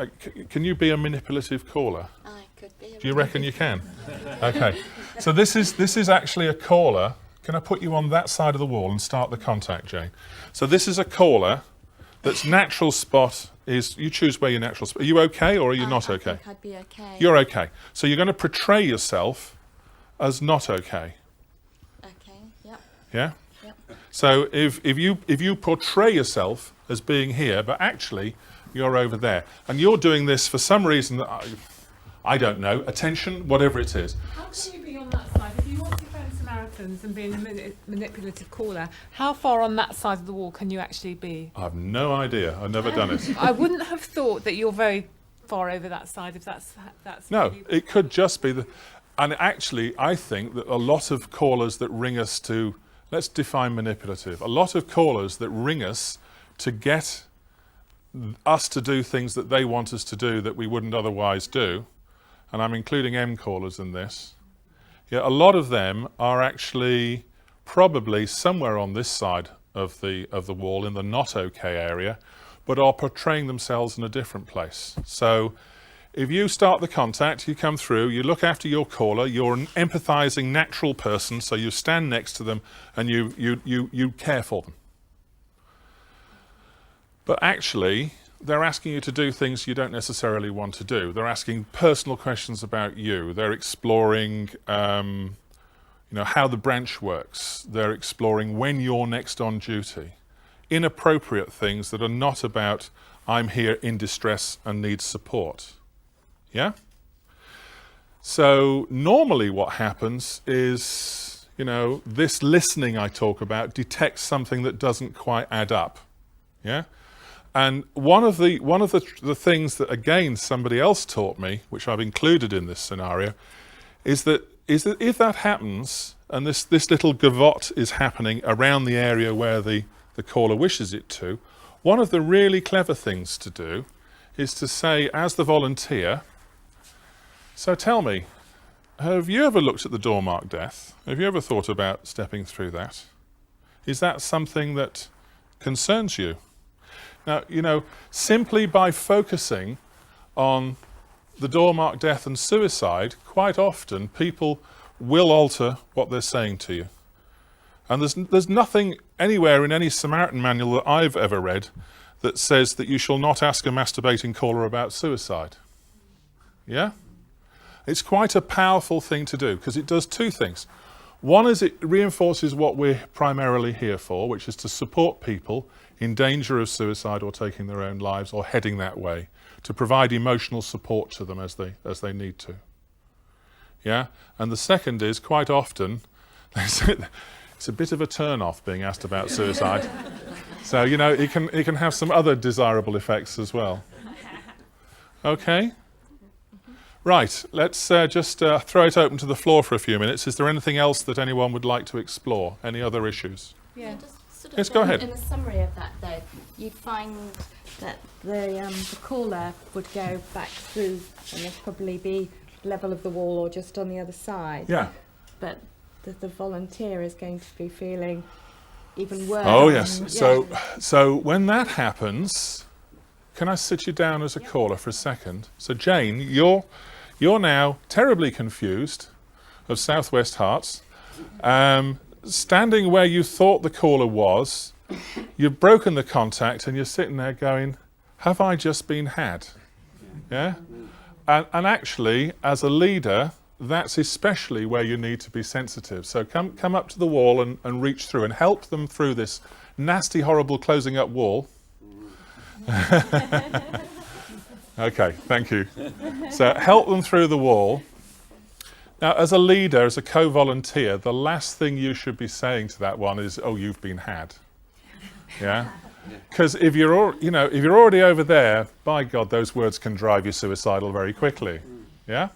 S1: can you be a manipulative caller?
S9: I could be.
S1: Do you reckon you can? Okay. So this is actually a caller. Can I put you on that side of the wall and start the contact, Jane? So this is a caller that's natural spot is, you choose where your natural spot. Are you okay or are you not okay?
S9: I think I'd be okay.
S1: You're okay. So you're going to portray yourself as not okay.
S9: Okay, yep.
S1: Yeah?
S9: Yep.
S1: So if you portray yourself as being here, but actually you're over there, and you're doing this for some reason that I don't know, attention, whatever it is.
S10: How can you be on that side? If you want to phone Samaritans and be a manipulative caller, how far on that side of the wall can you actually be?
S1: I've no idea. I've never done it.
S10: I wouldn't have thought that you're very far over that side if that's
S1: No,
S10: really-
S1: it could just be the... And actually, I think that a lot of callers that ring us to... Let's define manipulative. A lot of callers that ring us to get us to do things that they want us to do that we wouldn't otherwise do, and I'm including M callers in this, yeah, a lot of them are actually probably somewhere on this side of the wall in the not okay area, but are portraying themselves in a different place. So if you start the contact, you come through, you look after your caller, you're an empathizing natural person, so you stand next to them and you care for them. But actually, they're asking you to do things you don't necessarily want to do. They're asking personal questions about you. They're exploring, you know, how the branch works. They're exploring when you're next on duty. Inappropriate things that are not about, I'm here in distress and need support. Yeah? So normally what happens is, you know, this listening I talk about detects something that doesn't quite add up. Yeah? And one of the things that, again, somebody else taught me, which I've included in this scenario, is that if that happens, and this little gavotte is happening around the area where the caller wishes it to, one of the really clever things to do is to say, as the volunteer, so tell me, have you ever looked at the door marked death? Have you ever thought about stepping through that? Is that something that concerns you? Now, you know, simply by focusing on the door marked death and suicide, quite often people will alter what they're saying to you. And there's nothing anywhere in any Samaritan manual that I've ever read that says that you shall not ask a masturbating caller about suicide. Yeah? It's quite a powerful thing to do because it does two things. One is it reinforces what we're primarily here for, which is to support people in danger of suicide or taking their own lives or heading that way, to provide emotional support to them as they need to. Yeah? And the second is, quite often, it's a bit of a turn-off being asked about suicide. So, you know, it can have some other desirable effects as well. Okay? Right, let's just throw it open to the floor for a few minutes. Is there anything else that anyone would like to explore? Any other issues?
S9: Yeah. Just sort of
S1: Yes, go ahead.
S9: In a summary of that, though, you'd find that the caller would go back through, and there'd probably be level of the wall or just on the other side.
S1: Yeah.
S9: But the volunteer is going to be feeling even worse.
S1: Oh, yes.
S9: Yeah.
S1: So when that happens, can I sit you down as a caller for a second? So Jane, you're now terribly confused of Southwest Hearts. standing where you thought the caller was, you've broken the contact and you're sitting there going, have I just been had? Yeah? And actually, as a leader, that's especially where you need to be sensitive. So come up to the wall and reach through and help them through this nasty, horrible closing up wall. Okay, thank you. So help them through the wall. Now, as a leader, as a co-volunteer, the last thing you should be saying to that one is, "Oh, you've been had." Yeah, because if you're already over there, by God, those words can drive you suicidal very quickly. Yeah.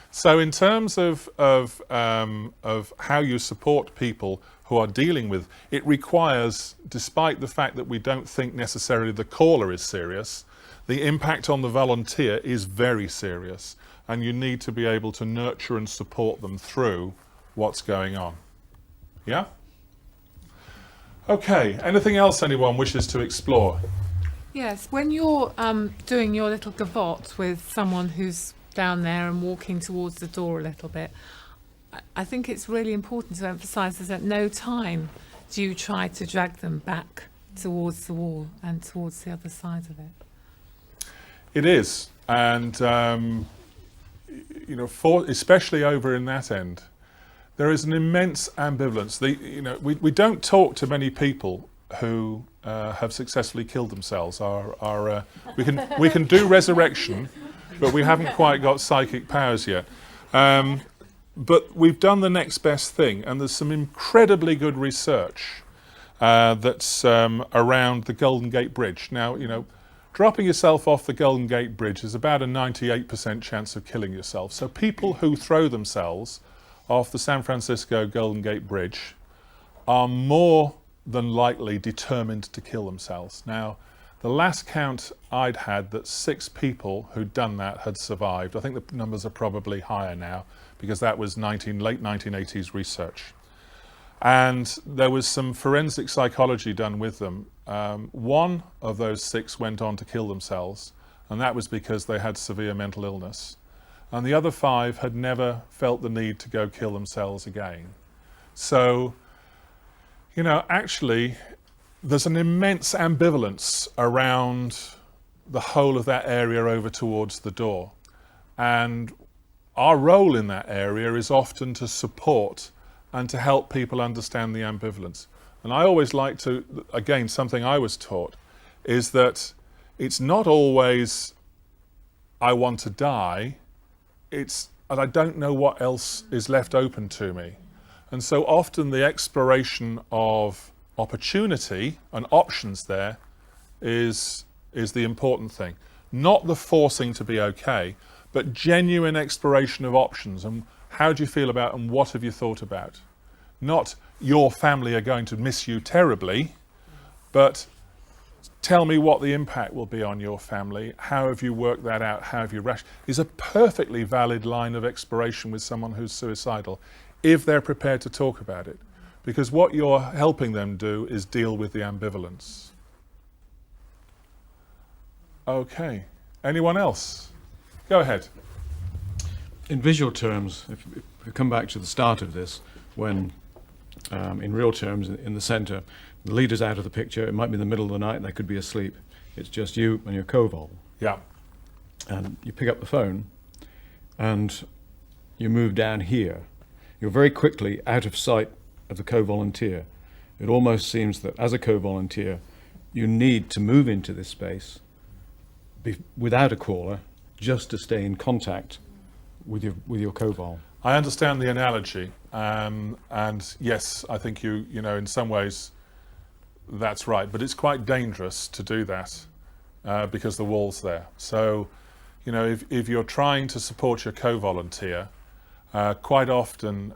S1: So, in terms of how you support people who are dealing with, it requires, despite the fact that we don't think necessarily the caller is serious, the impact on the volunteer is very serious, and you need to be able to nurture and support them through what's going on. Yeah? Okay, anything else anyone wishes to explore?
S10: Yes, when you're doing your little gavotte with someone who's down there and walking towards the door a little bit, I think it's really important to emphasise that at no time do you try to drag them back towards the wall and towards the other side of it.
S1: It is, and especially over in that end, there is an immense ambivalence. We don't talk to many people who have successfully killed themselves. We can do resurrection, but we haven't quite got psychic powers yet. But we've done the next best thing, and there's some incredibly good research that's around the Golden Gate Bridge. Now, dropping yourself off the Golden Gate Bridge is about a 98% chance of killing yourself. So people who throw themselves off the San Francisco Golden Gate Bridge are more than likely determined to kill themselves. Now, the last count I'd had that 6 people who'd done that had survived. I think the numbers are probably higher now because that was late 1980s research. And there was some forensic psychology done with them. One of those 6 went on to kill themselves, and that was because they had severe mental illness. And the other 5 had never felt the need to go kill themselves again. So, actually, there's an immense ambivalence around the whole of that area over towards the door. And our role in that area is often to support and to help people understand the ambivalence. And I always like to, again, something I was taught, is that it's not always, I want to die, it's, and I don't know what else is left open to me. And so often the exploration of opportunity and options there is the important thing. Not the forcing to be okay, but genuine exploration of options and how do you feel about and what have you thought about? Not your family are going to miss you terribly, but tell me what the impact will be on your family. How have you worked that out? How have you is a perfectly valid line of exploration with someone who's suicidal if they're prepared to talk about it. Because what you're helping them do is deal with the ambivalence. Okay, anyone else? Go ahead.
S11: In visual terms, if we come back to the start of this, when in real terms, in the centre, the leader's out of the picture, it might be in the middle of the night, they could be asleep. It's just you and your co-vol.
S1: Yeah.
S11: And you pick up the phone and you move down here. You're very quickly out of sight of the co-volunteer. It almost seems that as a co-volunteer, you need to move into this space without a caller, just to stay in contact with your co-vol.
S1: I understand the analogy, and yes, I think you in some ways that's right, but it's quite dangerous to do that because the wall's there. So, if you're trying to support your co-volunteer, quite often,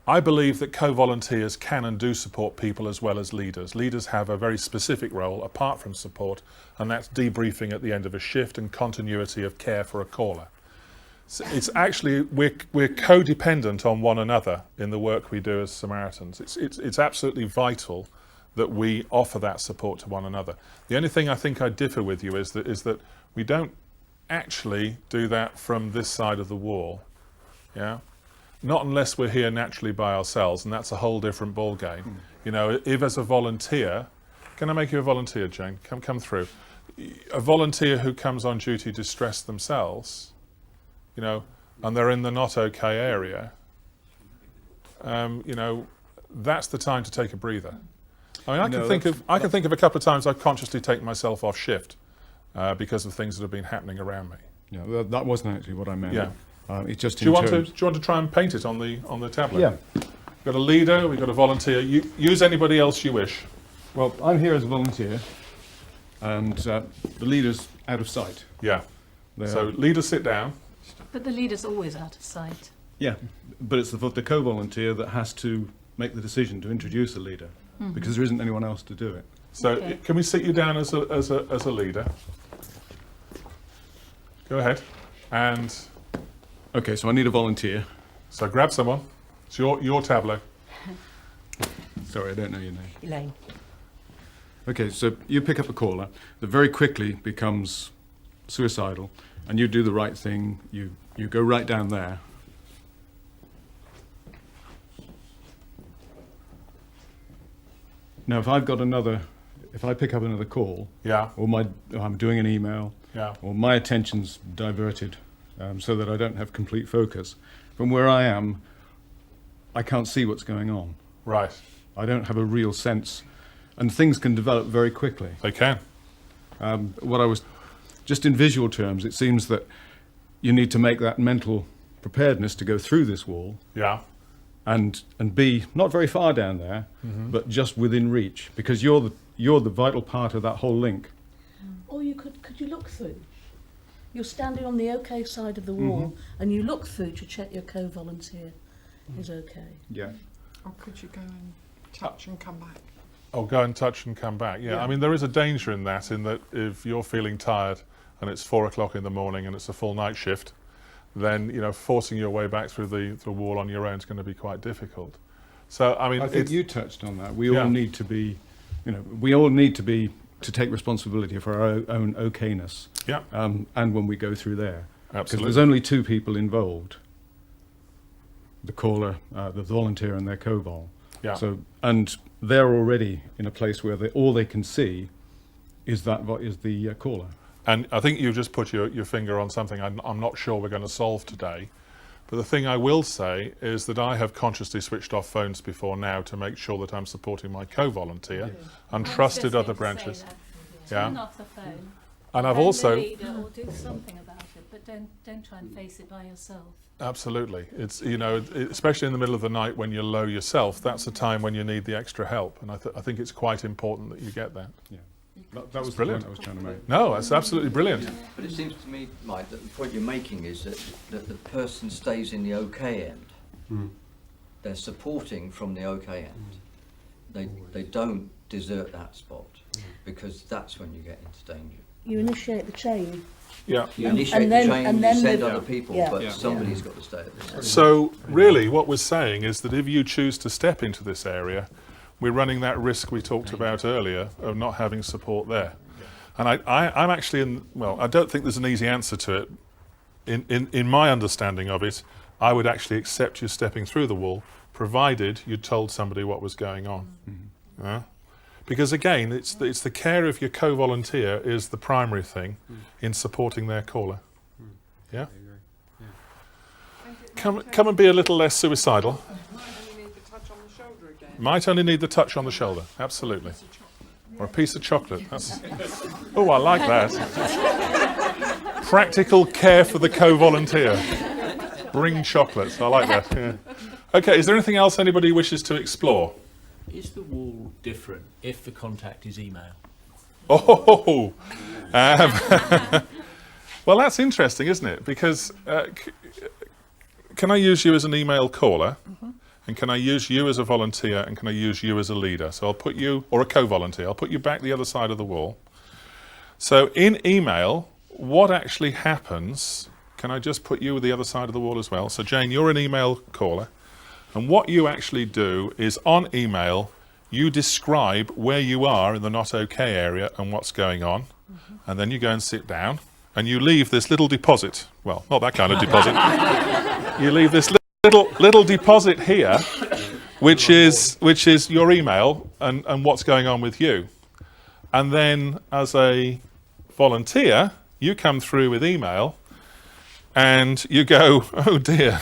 S1: I believe that co-volunteers can and do support people as well as leaders. Leaders have a very specific role apart from support, and that's debriefing at the end of a shift and continuity of care for a caller. So it's actually, we're codependent on one another in the work we do as Samaritans. It's absolutely vital that we offer that support to one another. The only thing I think I differ with you is that we don't actually do that from this side of the wall. Yeah. not unless we're here naturally by ourselves, and that's a whole different ball game. You know, if as a volunteer, can I make you a volunteer, Jane? Come through. A volunteer who comes on duty distressed themselves, you know, and they're in the not okay area, you know, that's the time to take a breather. I mean, I can think of a couple of times I've consciously taken myself off shift because of things that have been happening around me.
S11: Yeah, that wasn't actually what I meant.
S1: Yeah.
S11: It's just
S1: Do you want to try and paint it on the tablet?
S11: Yeah.
S1: We've got a leader, we've got a volunteer. Use anybody else you wish.
S11: Well, I'm here as a volunteer, and the leader's out of sight.
S1: Yeah. So leader, sit down.
S5: But the leader's always out of sight.
S11: Yeah, but it's the co-volunteer that has to make the decision to introduce a leader, because there isn't anyone else to do it.
S1: So
S5: Okay.
S1: can we sit you down as a leader? Go ahead. And
S11: Okay, so I need a volunteer.
S1: so grab someone. It's your tableau.
S11: Sorry, I don't know your name.
S4: Elaine.
S11: Okay, so you pick up a caller that very quickly becomes suicidal, and you do the right thing. You go right down there. Now, if I pick up another call,
S1: Yeah.
S11: or I'm doing an email,
S1: Yeah.
S11: or my attention's diverted, so that I don't have complete focus, from where I am, I can't see what's going on.
S1: Right.
S11: I don't have a real sense, and things can develop very quickly.
S1: They can.
S11: Just in visual terms, it seems that you need to make that mental preparedness to go through this wall
S1: Yeah.
S11: and be not very far down there, but just within reach, because you're the vital part of that whole link.
S12: Or could you look through? You're standing on the OK side of the wall, and you look through to check your co-volunteer is OK.
S11: Yeah.
S8: Or could you go and touch and come back?
S1: Oh, go and touch and come back. Yeah.
S8: Yeah.
S1: I mean, there is a danger in that if you're feeling tired and it's 4 o'clock in the morning and it's a full night shift, then, you know, forcing your way back through the wall on your own is going to be quite difficult. So, I mean,
S11: I think you touched on that. We
S1: Yeah.
S11: all need to be, we all need to take responsibility for our own okayness.
S1: Yeah.
S11: And when we go through there. Because
S1: Absolutely.
S11: there's only two people involved. The caller, the volunteer and their co-vol.
S1: Yeah.
S11: So, and they're already in a place where all they can see is the caller.
S1: And I think you've just put your finger on something I'm not sure we're going to solve today. But the thing I will say is that I have consciously switched off phones before now to make sure that I'm supporting my co-volunteer and
S5: I was
S1: trusted
S5: just
S1: other
S5: going to
S1: branches.
S5: say that. Turn
S1: Yeah.
S5: off the phone.
S1: And I've
S5: phone
S1: also...
S5: the leader or do something about it, but don't try and face it by yourself.
S1: Absolutely. It's, you know, especially in the middle of the night when you're low yourself, that's the time when you need the extra help. And I think it's quite important that you get that.
S11: Yeah. That was
S1: brilliant.
S11: the point I was trying to make.
S1: No, that's absolutely brilliant.
S13: But it seems to me, Mike, that the point you're making is that the person stays in the OK end. They're supporting from the OK end. They don't desert that spot, because that's when you get into danger.
S12: You initiate the chain.
S1: Yeah.
S13: You initiate
S12: and then-
S13: the chain,
S12: and
S13: you
S12: then
S13: send
S12: the-
S13: other people,
S12: yeah.
S13: but
S12: Yeah.
S13: somebody's got to stay at this.
S1: So really what we're saying is that if you choose to step into this area, we're running that risk we talked about earlier of not having support there. And I'm actually I don't think there's an easy answer to it. In my understanding of it, I would actually accept you stepping through the wall, provided you'd told somebody what was going on. Because again, it's the care of your co-volunteer is the primary thing in supporting their caller. Yeah? Come and be a little less suicidal.
S8: Only need the touch on the shoulder again.
S1: Might only need the touch on the shoulder, absolutely. Or a piece of chocolate. Oh, I like that. Practical care for the co-volunteer. Bring chocolates, I like that. Yeah. Okay, is there anything else anybody wishes to explore?
S14: Is the wall different if the contact is email?
S1: Oh, well, that's interesting, isn't it? Because can I use you as an email caller? And can I use you as a volunteer? And can I use you as a leader? So I'll put you, or a co-volunteer, I'll put you back the other side of the wall. So in email, what actually happens, can I just put you with the other side of the wall as well? So Jane, you're an email caller. And what you actually do is on email, you describe where you are in the not okay area and what's going on. And then you go and sit down and you leave this little deposit. Well, not that kind of deposit. You leave this little little deposit here, which is your email and what's going on with you. And then as a volunteer, you come through with email and you go, oh dear,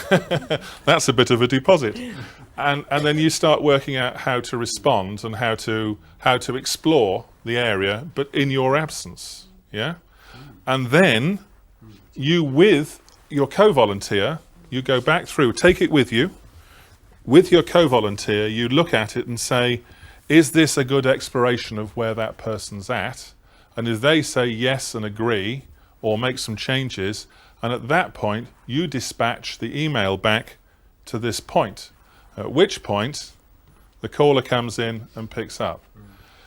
S1: that's a bit of a deposit. And then you start working out how to respond and how to explore the area, but in your absence, yeah? And then you, with your co-volunteer, you go back through, take it with you. With your co-volunteer, you look at it and say, is this a good exploration of where that person's at? And if they say yes and agree, or make some changes, and at that point, you dispatch the email back to this point, at which point the caller comes in and picks up.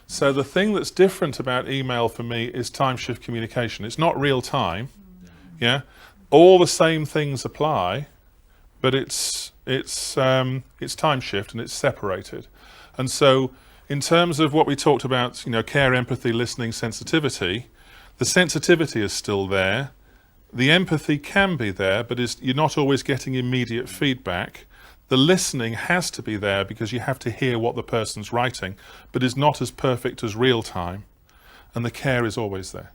S1: So the thing that's different about email for me is time shift communication. It's not real time, yeah? All the same things apply, but it's time shift and it's separated. And so in terms of what we talked about, care, empathy, listening, sensitivity, the sensitivity is still there. The empathy can be there, but you're not always getting immediate feedback. The listening has to be there because you have to hear what the person's writing, but is not as perfect as real time. And the care is always there.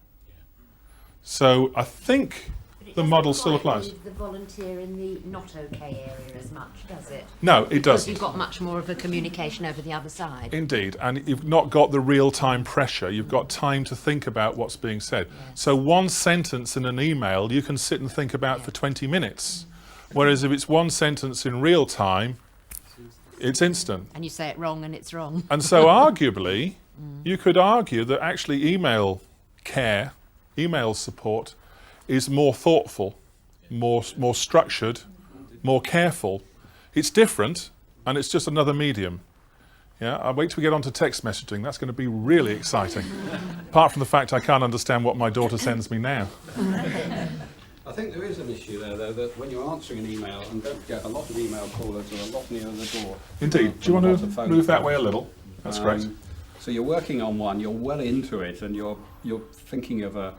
S1: So I think the model still applies.
S4: The volunteer in the not okay area as much, does it?
S1: No, it doesn't.
S4: Because you've got much more of a communication over the other side.
S1: Indeed, and you've not got the real-time pressure. You've got time to think about what's being said. Yes. So one sentence in an email you can sit and think about for 20 minutes. Whereas if it's one sentence in real time, it's instant.
S4: And you say it wrong and it's wrong.
S1: And so arguably, you could argue that actually email care, email support, is more thoughtful, more structured, more careful. It's different, and it's just another medium. Yeah, I'll wait till we get on to text messaging. That's going to be really exciting. Apart from the fact I can't understand what my daughter sends me now.
S3: I think there is an issue there, though, that when you're answering an email, and don't forget, a lot of email callers are a lot nearer the door.
S1: Indeed. Do you want to move that way a little? That's great.
S3: So you're working on one, you're well into it, and you're thinking of a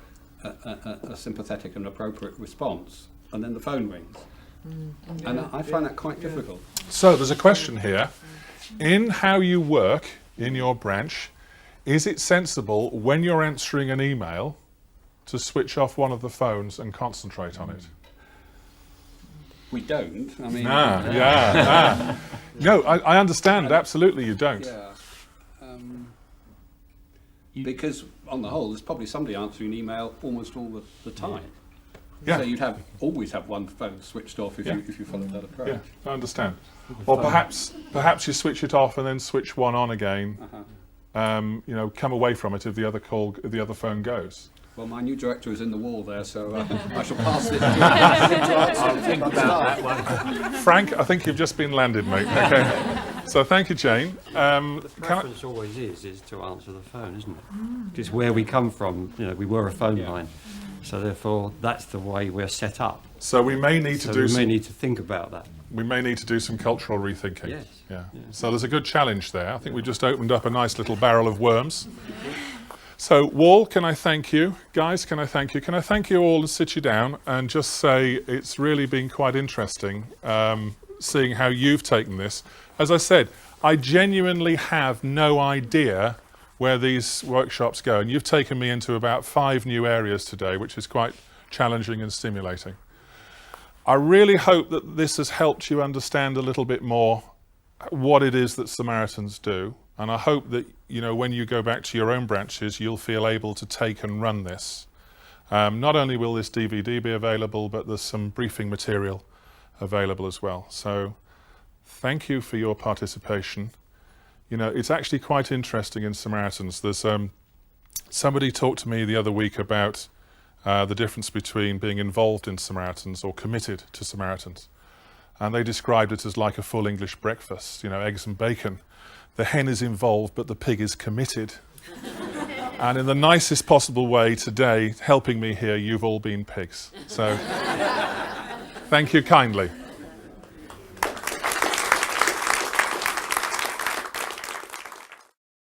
S3: sympathetic and appropriate response, and then the phone rings. And I find that quite difficult.
S1: So there's a question here. In how you work in your branch, is it sensible when you're answering an email to switch off one of the phones and concentrate on it?
S3: We don't. I mean,
S1: no, I understand. Absolutely, you don't.
S3: Yeah. Because on the whole, there's probably somebody answering an email almost all the time.
S1: Yeah.
S3: So you'd always have one phone switched off if you followed that approach.
S1: Yeah, I understand. Or perhaps you switch it off and then switch one on again. Come away from it if the other phone goes.
S3: Well, my new director is in the wall there, so I shall pass it.
S14: I'll think about that one.
S1: Frank, I think you've just been landed, mate. Okay. So thank you, Jane.
S15: The preference always is to answer the phone, isn't it? It's where we come from. We were a phone line, so therefore that's the way we're set up.
S1: So we may need to
S15: need to think about that.
S1: We may need to do some cultural rethinking.
S15: Yes.
S1: Yeah. So there's a good challenge there. I think we just opened up a nice little barrel of worms. So, Wall, can I thank you? Guys, can I thank you? Can I thank you all and sit you down and just say it's really been quite interesting seeing how you've taken this. As I said, I genuinely have no idea where these workshops go, and you've taken me into about 5 new areas today, which is quite challenging and stimulating. I really hope that this has helped you understand a little bit more what it is that Samaritans do. And I hope that, when you go back to your own branches, you'll feel able to take and run this. Not only will this DVD be available, but there's some briefing material available as well. So thank you for your participation. It's actually quite interesting in Samaritans. There's somebody talked to me the other week about the difference between being involved in Samaritans or committed to Samaritans. And they described it as like a full English breakfast, eggs and bacon. The hen is involved, but the pig is committed. And in the nicest possible way today, helping me here, you've all been pigs. So thank you kindly.